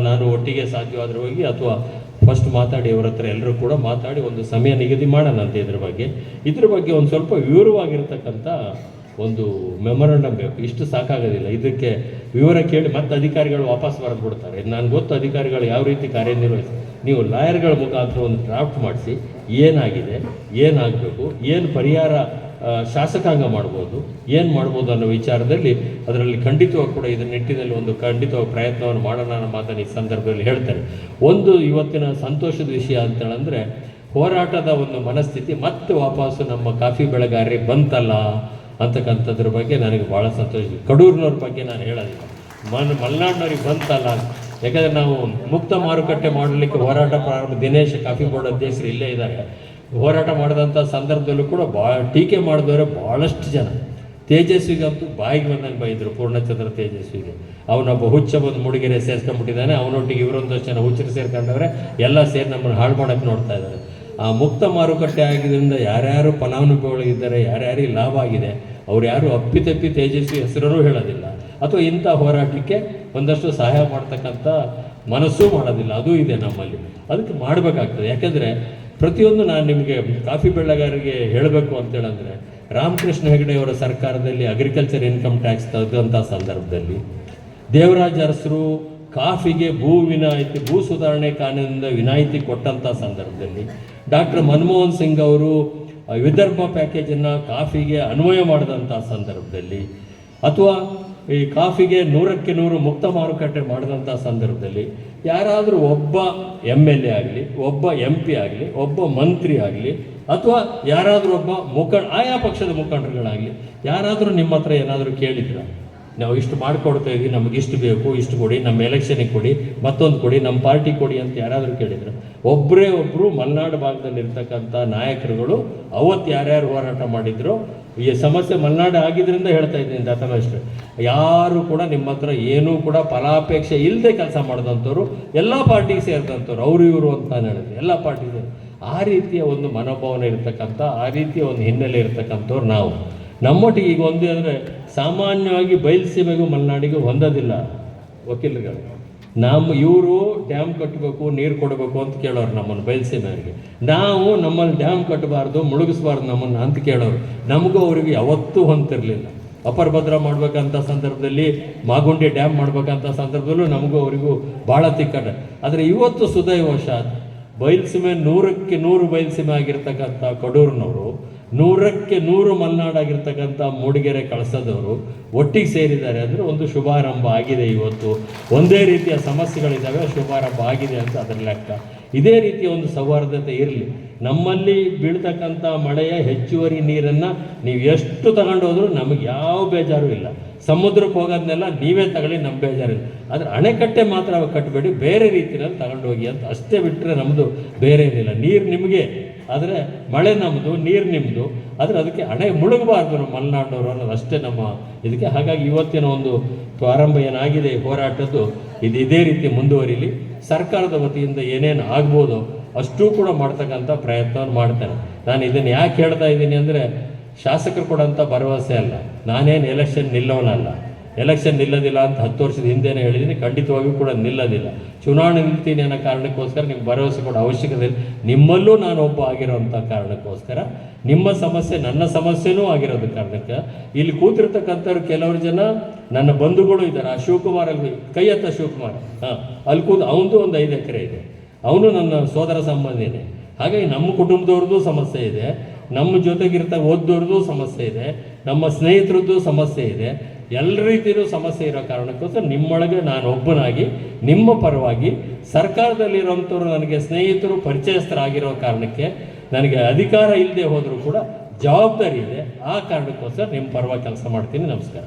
ನಾನು ಒಟ್ಟಿಗೆ ಸಾಧ್ಯವಾದ್ರೆ ಹೋಗಿ ಅಥವಾ ಫಸ್ಟ್ ಮಾತಾಡಿ ಅವ್ರ ಹತ್ರ ಎಲ್ಲರೂ ಕೂಡ ಮಾತಾಡಿ ಒಂದು ಸಮಯ ನಿಗದಿ ಮಾಡೋಣಂತೆ. ಇದ್ರ ಬಗ್ಗೆ ಒಂದು ಸ್ವಲ್ಪ ವಿವರವಾಗಿರ್ತಕ್ಕಂಥ ಒಂದು ಮೆಮೊರಂಡಮ್ ಬೇಕು. ಇಷ್ಟು ಸಾಕಾಗೋದಿಲ್ಲ. ಇದಕ್ಕೆ ವಿವರ ಕೇಳಿ ಮತ್ತೆ ಅಧಿಕಾರಿಗಳು ವಾಪಸ್ ಬರೆದು ಬಿಡ್ತಾರೆ. ನನಗೆ ಗೊತ್ತು ಅಧಿಕಾರಿಗಳು ಯಾವ ರೀತಿ ಕಾರ್ಯನಿರ್ವಹಿಸಿ. ನೀವು ಲಾಯರ್ಗಳ ಮುಖಾಂತರ ಒಂದು ಡ್ರಾಫ್ಟ್ ಮಾಡಿಸಿ, ಏನಾಗಿದೆ, ಏನಾಗಬೇಕು, ಏನು ಪರಿಹಾರ ಶಾಸಕಾಂಗ ಮಾಡ್ಬೋದು, ಏನು ಮಾಡ್ಬೋದು ಅನ್ನೋ ವಿಚಾರದಲ್ಲಿ ಅದರಲ್ಲಿ ಖಂಡಿತವಾಗಿ ಕೂಡ ಇದರ ನಿಟ್ಟಿನಲ್ಲಿ ಒಂದು ಖಂಡಿತವಾಗಿ ಪ್ರಯತ್ನವನ್ನು ಮಾಡೋಣ ಅನ್ನೋ ಮಾತನ್ನು ಈ ಸಂದರ್ಭದಲ್ಲಿ ಹೇಳ್ತಾರೆ. ಒಂದು ಇವತ್ತಿನ ಸಂತೋಷದ ವಿಷಯ ಅಂತೇಳಂದರೆ ಹೋರಾಟದ ಒಂದು ಮನಸ್ಥಿತಿ ಮತ್ತೆ ವಾಪಸ್ಸು ನಮ್ಮ ಕಾಫಿ ಬೆಳೆಗಾರರಿಗೆ ಬಂತಲ್ಲ ಅಂತಕ್ಕಂಥದ್ರ ಬಗ್ಗೆ ನನಗೆ ಭಾಳ ಸಂತೋಷ. ಕಡೂರಿನವ್ರ ಬಗ್ಗೆ ನಾನು ಹೇಳೋದಿಲ್ಲ, ಮಲೆನಾಡಿನವ್ರಿಗೆ ಬಂತಲ್ಲ. ಯಾಕಂದರೆ ನಾವು ಮುಕ್ತ ಮಾರುಕಟ್ಟೆ ಮಾಡಲಿಕ್ಕೆ ಹೋರಾಟ ಪ್ರಾರಂಭ, ದಿನೇಶ್ ಕಾಫಿ ಬೋರ್ಡ್ ಅಧ್ಯಕ್ಷರು ಇಲ್ಲೇ ಇದ್ದಾರೆ. ಹೋರಾಟ ಮಾಡಿದಂಥ ಸಂದರ್ಭದಲ್ಲೂ ಕೂಡ ಟೀಕೆ ಮಾಡಿದವರೆ ಭಾಳಷ್ಟು ಜನ. ತೇಜಸ್ವಿಗಂತೂ ಬಾಯಿಗೆ ಬಂದಂಗೆ ಬೈದರು, ಪೂರ್ಣಚಂದ್ರ ತೇಜಸ್ವಿಗೆ. ಅವನೊಬ್ಬ ಹುಚ್ಚ ಬಂದು ಮೂಡಿಗೆರೆ ಸೇರ್ಕೊಂಡ್ಬಿಟ್ಟಿದ್ದಾನೆ, ಅವನೊಟ್ಟಿಗೆ ಇವರೊಂದಷ್ಟು ಜನ ಹುಚ್ಚರು ಸೇರ್ಕೊಂಡವ್ರೆ, ಎಲ್ಲ ಸೇರಿ ನಮ್ಮನ್ನು ಹಾಳು ಮಾಡೋಕ್ಕೆ ನೋಡ್ತಾ ಇದ್ದಾರೆ. ಆ ಮುಕ್ತ ಮಾರುಕಟ್ಟೆ ಆಗಿದ್ದರಿಂದ ಯಾರ್ಯಾರು ಫಲಾನುಭವಿಗಳಿದ್ದಾರೆ, ಯಾರ್ಯಾರಿಗೆ ಲಾಭ ಆಗಿದೆ, ಅವ್ರು ಯಾರು ಅಪ್ಪಿತಪ್ಪಿ ತೇಜಸ್ವಿ ಹೆಸರೂ ಹೇಳೋದಿಲ್ಲ, ಅಥವಾ ಇಂಥ ಹೋರಾಟಕ್ಕೆ ಒಂದಷ್ಟು ಸಹಾಯ ಮಾಡ್ತಕ್ಕಂಥ ಮನಸ್ಸೂ ಮಾಡೋದಿಲ್ಲ. ಅದೂ ಇದೆ ನಮ್ಮಲ್ಲಿ. ಅದಕ್ಕೆ ಮಾಡಬೇಕಾಗ್ತದೆ. ಯಾಕೆಂದರೆ ಪ್ರತಿಯೊಂದು ನಾನು ನಿಮಗೆ ಕಾಫಿ ಬೆಳೆಗಾರರಿಗೆ ಹೇಳಬೇಕು ಅಂತೇಳಂದರೆ, ರಾಮಕೃಷ್ಣ ಹೆಗಡೆಯವರ ಸರ್ಕಾರದಲ್ಲಿ ಅಗ್ರಿಕಲ್ಚರ್ ಇನ್ಕಮ್ ಟ್ಯಾಕ್ಸ್ ತೆಗೆದಂಥ ಸಂದರ್ಭದಲ್ಲಿ ದೇವರಾಜ ಅರಸರು ಕಾಫಿಗೆ ಭೂ ಸುಧಾರಣೆ ಕಾನೂನಿನಿಂದ ವಿನಾಯಿತಿ ಕೊಟ್ಟಂಥ ಸಂದರ್ಭದಲ್ಲಿ ಡಾಕ್ಟರ್ ಮನಮೋಹನ್ ಸಿಂಗ್ ಅವರು ವಿದರ್ಭ ಪ್ಯಾಕೇಜನ್ನು ಕಾಫಿಗೆ ಅನ್ವಯ ಮಾಡಿದಂಥ ಸಂದರ್ಭದಲ್ಲಿ, ಅಥವಾ ಈ ಕಾಫಿಗೆ 100ಕ್ಕೆ 100 ಮುಕ್ತ ಮಾರುಕಟ್ಟೆ ಮಾಡಿದಂಥ ಸಂದರ್ಭದಲ್ಲಿ ಯಾರಾದರೂ ಒಬ್ಬ MLA ಆಗಲಿ, ಒಬ್ಬ MP ಆಗಲಿ, ಒಬ್ಬ ಮಂತ್ರಿ ಆಗಲಿ, ಅಥವಾ ಯಾರಾದರೂ ಒಬ್ಬ ಆಯಾ ಪಕ್ಷದ ಮುಖಂಡರುಗಳಾಗಲಿ ಯಾರಾದರೂ ನಿಮ್ಮ ಹತ್ರ ಏನಾದರೂ ಕೇಳಿದ್ರ, ನಾವು ಇಷ್ಟು ಮಾಡಿಕೊಡ್ತಾ ಇದ್ವಿ, ನಮಗೆ ಇಷ್ಟು ಬೇಕು, ಇಷ್ಟು ಕೊಡಿ, ನಮ್ಮ ಎಲೆಕ್ಷನಿಗೆ ಕೊಡಿ, ಮತ್ತೊಂದು ಕೊಡಿ, ನಮ್ಮ ಪಾರ್ಟಿ ಕೊಡಿ ಅಂತ ಯಾರಾದರೂ ಕೇಳಿದ್ರು? ಒಬ್ಬರು ಮಲೆನಾಡು ಭಾಗದಲ್ಲಿ ಇರ್ತಕ್ಕಂಥ ನಾಯಕರುಗಳು ಅವತ್ತು ಯಾರ್ಯಾರು ಹೋರಾಟ ಮಾಡಿದ್ರು, ಈ ಸಮಸ್ಯೆ ಮಲೆನಾಡು ಆಗಿದ್ದರಿಂದ ಹೇಳ್ತಾ ಇದ್ದೀನಿ ದತ್ತಮೇಶ್ವರ, ಯಾರು ಕೂಡ ನಿಮ್ಮ ಹತ್ರ ಏನೂ ಕೂಡ ಫಲಾಪೇಕ್ಷೆ ಇಲ್ಲದೆ ಕೆಲಸ ಮಾಡಿದಂಥವ್ರು, ಎಲ್ಲ ಪಾರ್ಟಿಗೆ ಸೇರಿದಂಥವ್ರು, ಅವರು ಇವರು ಅಂತ ನಾನು ಹೇಳಿದೆ, ಎಲ್ಲ ಪಾರ್ಟಿಗೆ ಆ ರೀತಿಯ ಒಂದು ಮನೋಭಾವನೆ ಇರ್ತಕ್ಕಂಥ, ಆ ರೀತಿಯ ಒಂದು ಹಿನ್ನೆಲೆ ಇರ್ತಕ್ಕಂಥವ್ರು ನಾವು. ನಮ್ಮೊಟ್ಟಿಗೆ ಈಗ ಒಂದೇ ಅಂದರೆ ಸಾಮಾನ್ಯವಾಗಿ ಬಯಲುಸೀಮೆಗೂ ಮಲೆನಾಡಿಗೂ ಹೊಂದೋದಿಲ್ಲ ವಕೀಲರುಗಳು. ಇವರು ಡ್ಯಾಮ್ ಕಟ್ಟಬೇಕು, ನೀರು ಕೊಡಬೇಕು ಅಂತ ಕೇಳೋರು ನಮ್ಮನ್ನು ಬಯಲುಸೀಮೆಯವರಿಗೆ. ನಾವು ನಮ್ಮಲ್ಲಿ ಡ್ಯಾಮ್ ಕಟ್ಟಬಾರ್ದು, ಮುಳುಗಿಸ್ಬಾರ್ದು ನಮ್ಮನ್ನು ಅಂತ ಕೇಳೋರು. ನಮಗೂ ಅವರಿಗೆ ಯಾವತ್ತೂ ಹೊಂತಿರಲಿಲ್ಲ. ಅಪರ ಭದ್ರಾ ಮಾಡಬೇಕಂತ ಸಂದರ್ಭದಲ್ಲಿ, ಮಾಗುಂಡಿ ಡ್ಯಾಮ್ ಮಾಡಬೇಕಂತ ಸಂದರ್ಭದಲ್ಲೂ ನಮಗೂ ಅವರಿಗೂ ಭಾಳ ತಿಕ್ಕಟ. ಆದರೆ ಇವತ್ತು ಸುದೈವಶಾತ್ ಬಯಲುಸೀಮೆ 100ಕ್ಕೆ 100 ಬಯಲುಸೀಮೆ ಆಗಿರ್ತಕ್ಕಂಥ ಕಡೂರಿನವರು, 100ಕ್ಕೆ 100 ಮಲೆನಾಡಾಗಿರ್ತಕ್ಕಂಥ ಮೂಡಿಗೆರೆ ಕಳಸದವರು ಒಟ್ಟಿಗೆ ಸೇರಿದ್ದಾರೆ ಅಂದರೆ ಒಂದು ಶುಭಾರಂಭ ಆಗಿದೆ. ಇವತ್ತು ಒಂದೇ ರೀತಿಯ ಸಮಸ್ಯೆಗಳಿದ್ದಾವೆ, ಶುಭಾರಂಭ ಆಗಿದೆ ಅಂತ ಅದರ ಲೆಕ್ಕ. ಇದೇ ರೀತಿಯ ಒಂದು ಸೌಹಾರ್ದತೆ ಇರಲಿ. ನಮ್ಮಲ್ಲಿ ಬೀಳ್ತಕ್ಕಂಥ ಮಳೆಯ ಹೆಚ್ಚುವರಿ ನೀರನ್ನು ನೀವು ಎಷ್ಟು ತಗೊಂಡೋದ್ರೂ ನಮಗೆ ಯಾವ ಬೇಜಾರು ಇಲ್ಲ. ಸಮುದ್ರಕ್ಕೆ ಹೋಗೋದನ್ನೆಲ್ಲ ನೀವೇ ತಗೊಳ್ಳಿ, ನಮ್ಮ ಬೇಜಾರಿಲ್ಲ. ಆದರೆ ಅಣೆಕಟ್ಟೆ ಮಾತ್ರ ಕಟ್ಟಬೇಡಿ, ಬೇರೆ ರೀತಿಯಲ್ಲಿ ತಗೊಂಡೋಗಿ ಅಂತ ಅಷ್ಟೇ ಬಿಟ್ಟರೆ ನಮ್ಮದು ಬೇರೆ ಏನಿಲ್ಲ. ನೀರು ನಿಮಗೆ, ಆದರೆ ಮಳೆ ನಮ್ಮದು, ನೀರು ನಿಮ್ಮದು. ಆದರೆ ಅದಕ್ಕೆ ಮುಳುಗಬಾರ್ದು ನಮ್ಮ ಮಲೆನಾಡಿನವರು ಅನ್ನೋದು ಅಷ್ಟೇ ನಮ್ಮ ಇದಕ್ಕೆ. ಹಾಗಾಗಿ ಇವತ್ತಿನ ಒಂದು ಪ್ರಾರಂಭ ಏನಾಗಿದೆ ಹೋರಾಟದ್ದು, ಇದೇ ರೀತಿ ಮುಂದುವರಿಲಿ. ಸರ್ಕಾರದ ವತಿಯಿಂದ ಏನೇನು ಆಗ್ಬೋದು ಅಷ್ಟೂ ಕೂಡ ಮಾಡ್ತಕ್ಕಂಥ ಪ್ರಯತ್ನವನ್ನು ಮಾಡ್ತೇನೆ. ನಾನು ಇದನ್ನು ಯಾಕೆ ಹೇಳ್ತಾ ಇದ್ದೀನಿ ಅಂದರೆ, ಶಾಸಕರು ಕೊಡೋಂಥ ಭರವಸೆ ಅಲ್ಲ, ನಾನೇನು ಎಲೆಕ್ಷನ್ ನಿಲ್ಲೋನಲ್ಲ. ಎಲೆಕ್ಷನ್ ನಿಲ್ಲೋದಿಲ್ಲ ಅಂತ 10 ವರ್ಷದ ಹಿಂದೆನೇ ಹೇಳಿದ್ದೀನಿ, ಖಂಡಿತವಾಗಿಯೂ ಕೂಡ ನಿಲ್ಲೋದಿಲ್ಲ. ಚುನಾವಣೆ ನಿಲ್ತೀನಿ ಅನ್ನೋ ಕಾರಣಕ್ಕೋಸ್ಕರ ನಿಮ್ಗೆ ಭರವಸೆ ಕೊಡೋ ಅವಶ್ಯಕತೆ ಇಲ್ಲ. ನಿಮ್ಮಲ್ಲೂ ನಾನು ಒಬ್ಬ ಆಗಿರೋಂಥ ಕಾರಣಕ್ಕೋಸ್ಕರ, ನಿಮ್ಮ ಸಮಸ್ಯೆ ನನ್ನ ಸಮಸ್ಯೆನೂ ಆಗಿರೋದು ಕಾರಣಕ್ಕೆ ಇಲ್ಲಿ ಕೂತಿರ್ತಕ್ಕಂಥವ್ರು ಕೆಲವರು ಜನ ನನ್ನ ಬಂಧುಗಳು ಇದ್ದಾರೆ. ಆ ಶಿವಕುಮಾರ್ ಅಲ್ಲಿ ಕೈ ಎತ್ತ ಶಿವಕುಮಾರ್, ಅಲ್ಲಿ ಅವನದು ಒಂದು 5 ಎಕರೆ ಇದೆ, ಅವನು ನನ್ನ ಸೋದರ ಸಂಬಂಧಿನೇ. ಹಾಗಾಗಿ ನಮ್ಮ ಕುಟುಂಬದವ್ರದ್ದು ಸಮಸ್ಯೆ ಇದೆ, ನಮ್ಮ ಜೊತೆಗಿರ್ತ ಓದ್ದವ್ರದ್ದು ಸಮಸ್ಯೆ ಇದೆ, ನಮ್ಮ ಸ್ನೇಹಿತರದ್ದು ಸಮಸ್ಯೆ ಇದೆ. ಎಲ್ಲ ರೀತಿಯೂ ಸಮಸ್ಯೆ ಇರೋ ಕಾರಣಕ್ಕೋಸ್ಕರ ನಿಮ್ಮೊಳಗೆ ನಾನು ಒಬ್ಬನಾಗಿ ನಿಮ್ಮ ಪರವಾಗಿ, ಸರ್ಕಾರದಲ್ಲಿರೋಂಥವ್ರು ನನಗೆ ಸ್ನೇಹಿತರು ಪರಿಚಯಸ್ಥರಾಗಿರೋ ಕಾರಣಕ್ಕೆ ನನಗೆ ಅಧಿಕಾರ ಇಲ್ಲದೆ ಹೋದರೂ ಕೂಡ ಜವಾಬ್ದಾರಿ ಇದೆ. ಆ ಕಾರಣಕ್ಕೋಸ್ಕರ ನಿಮ್ಮ ಪರವಾಗಿ ಕೆಲಸ ಮಾಡ್ತೀನಿ. ನಮಸ್ಕಾರ.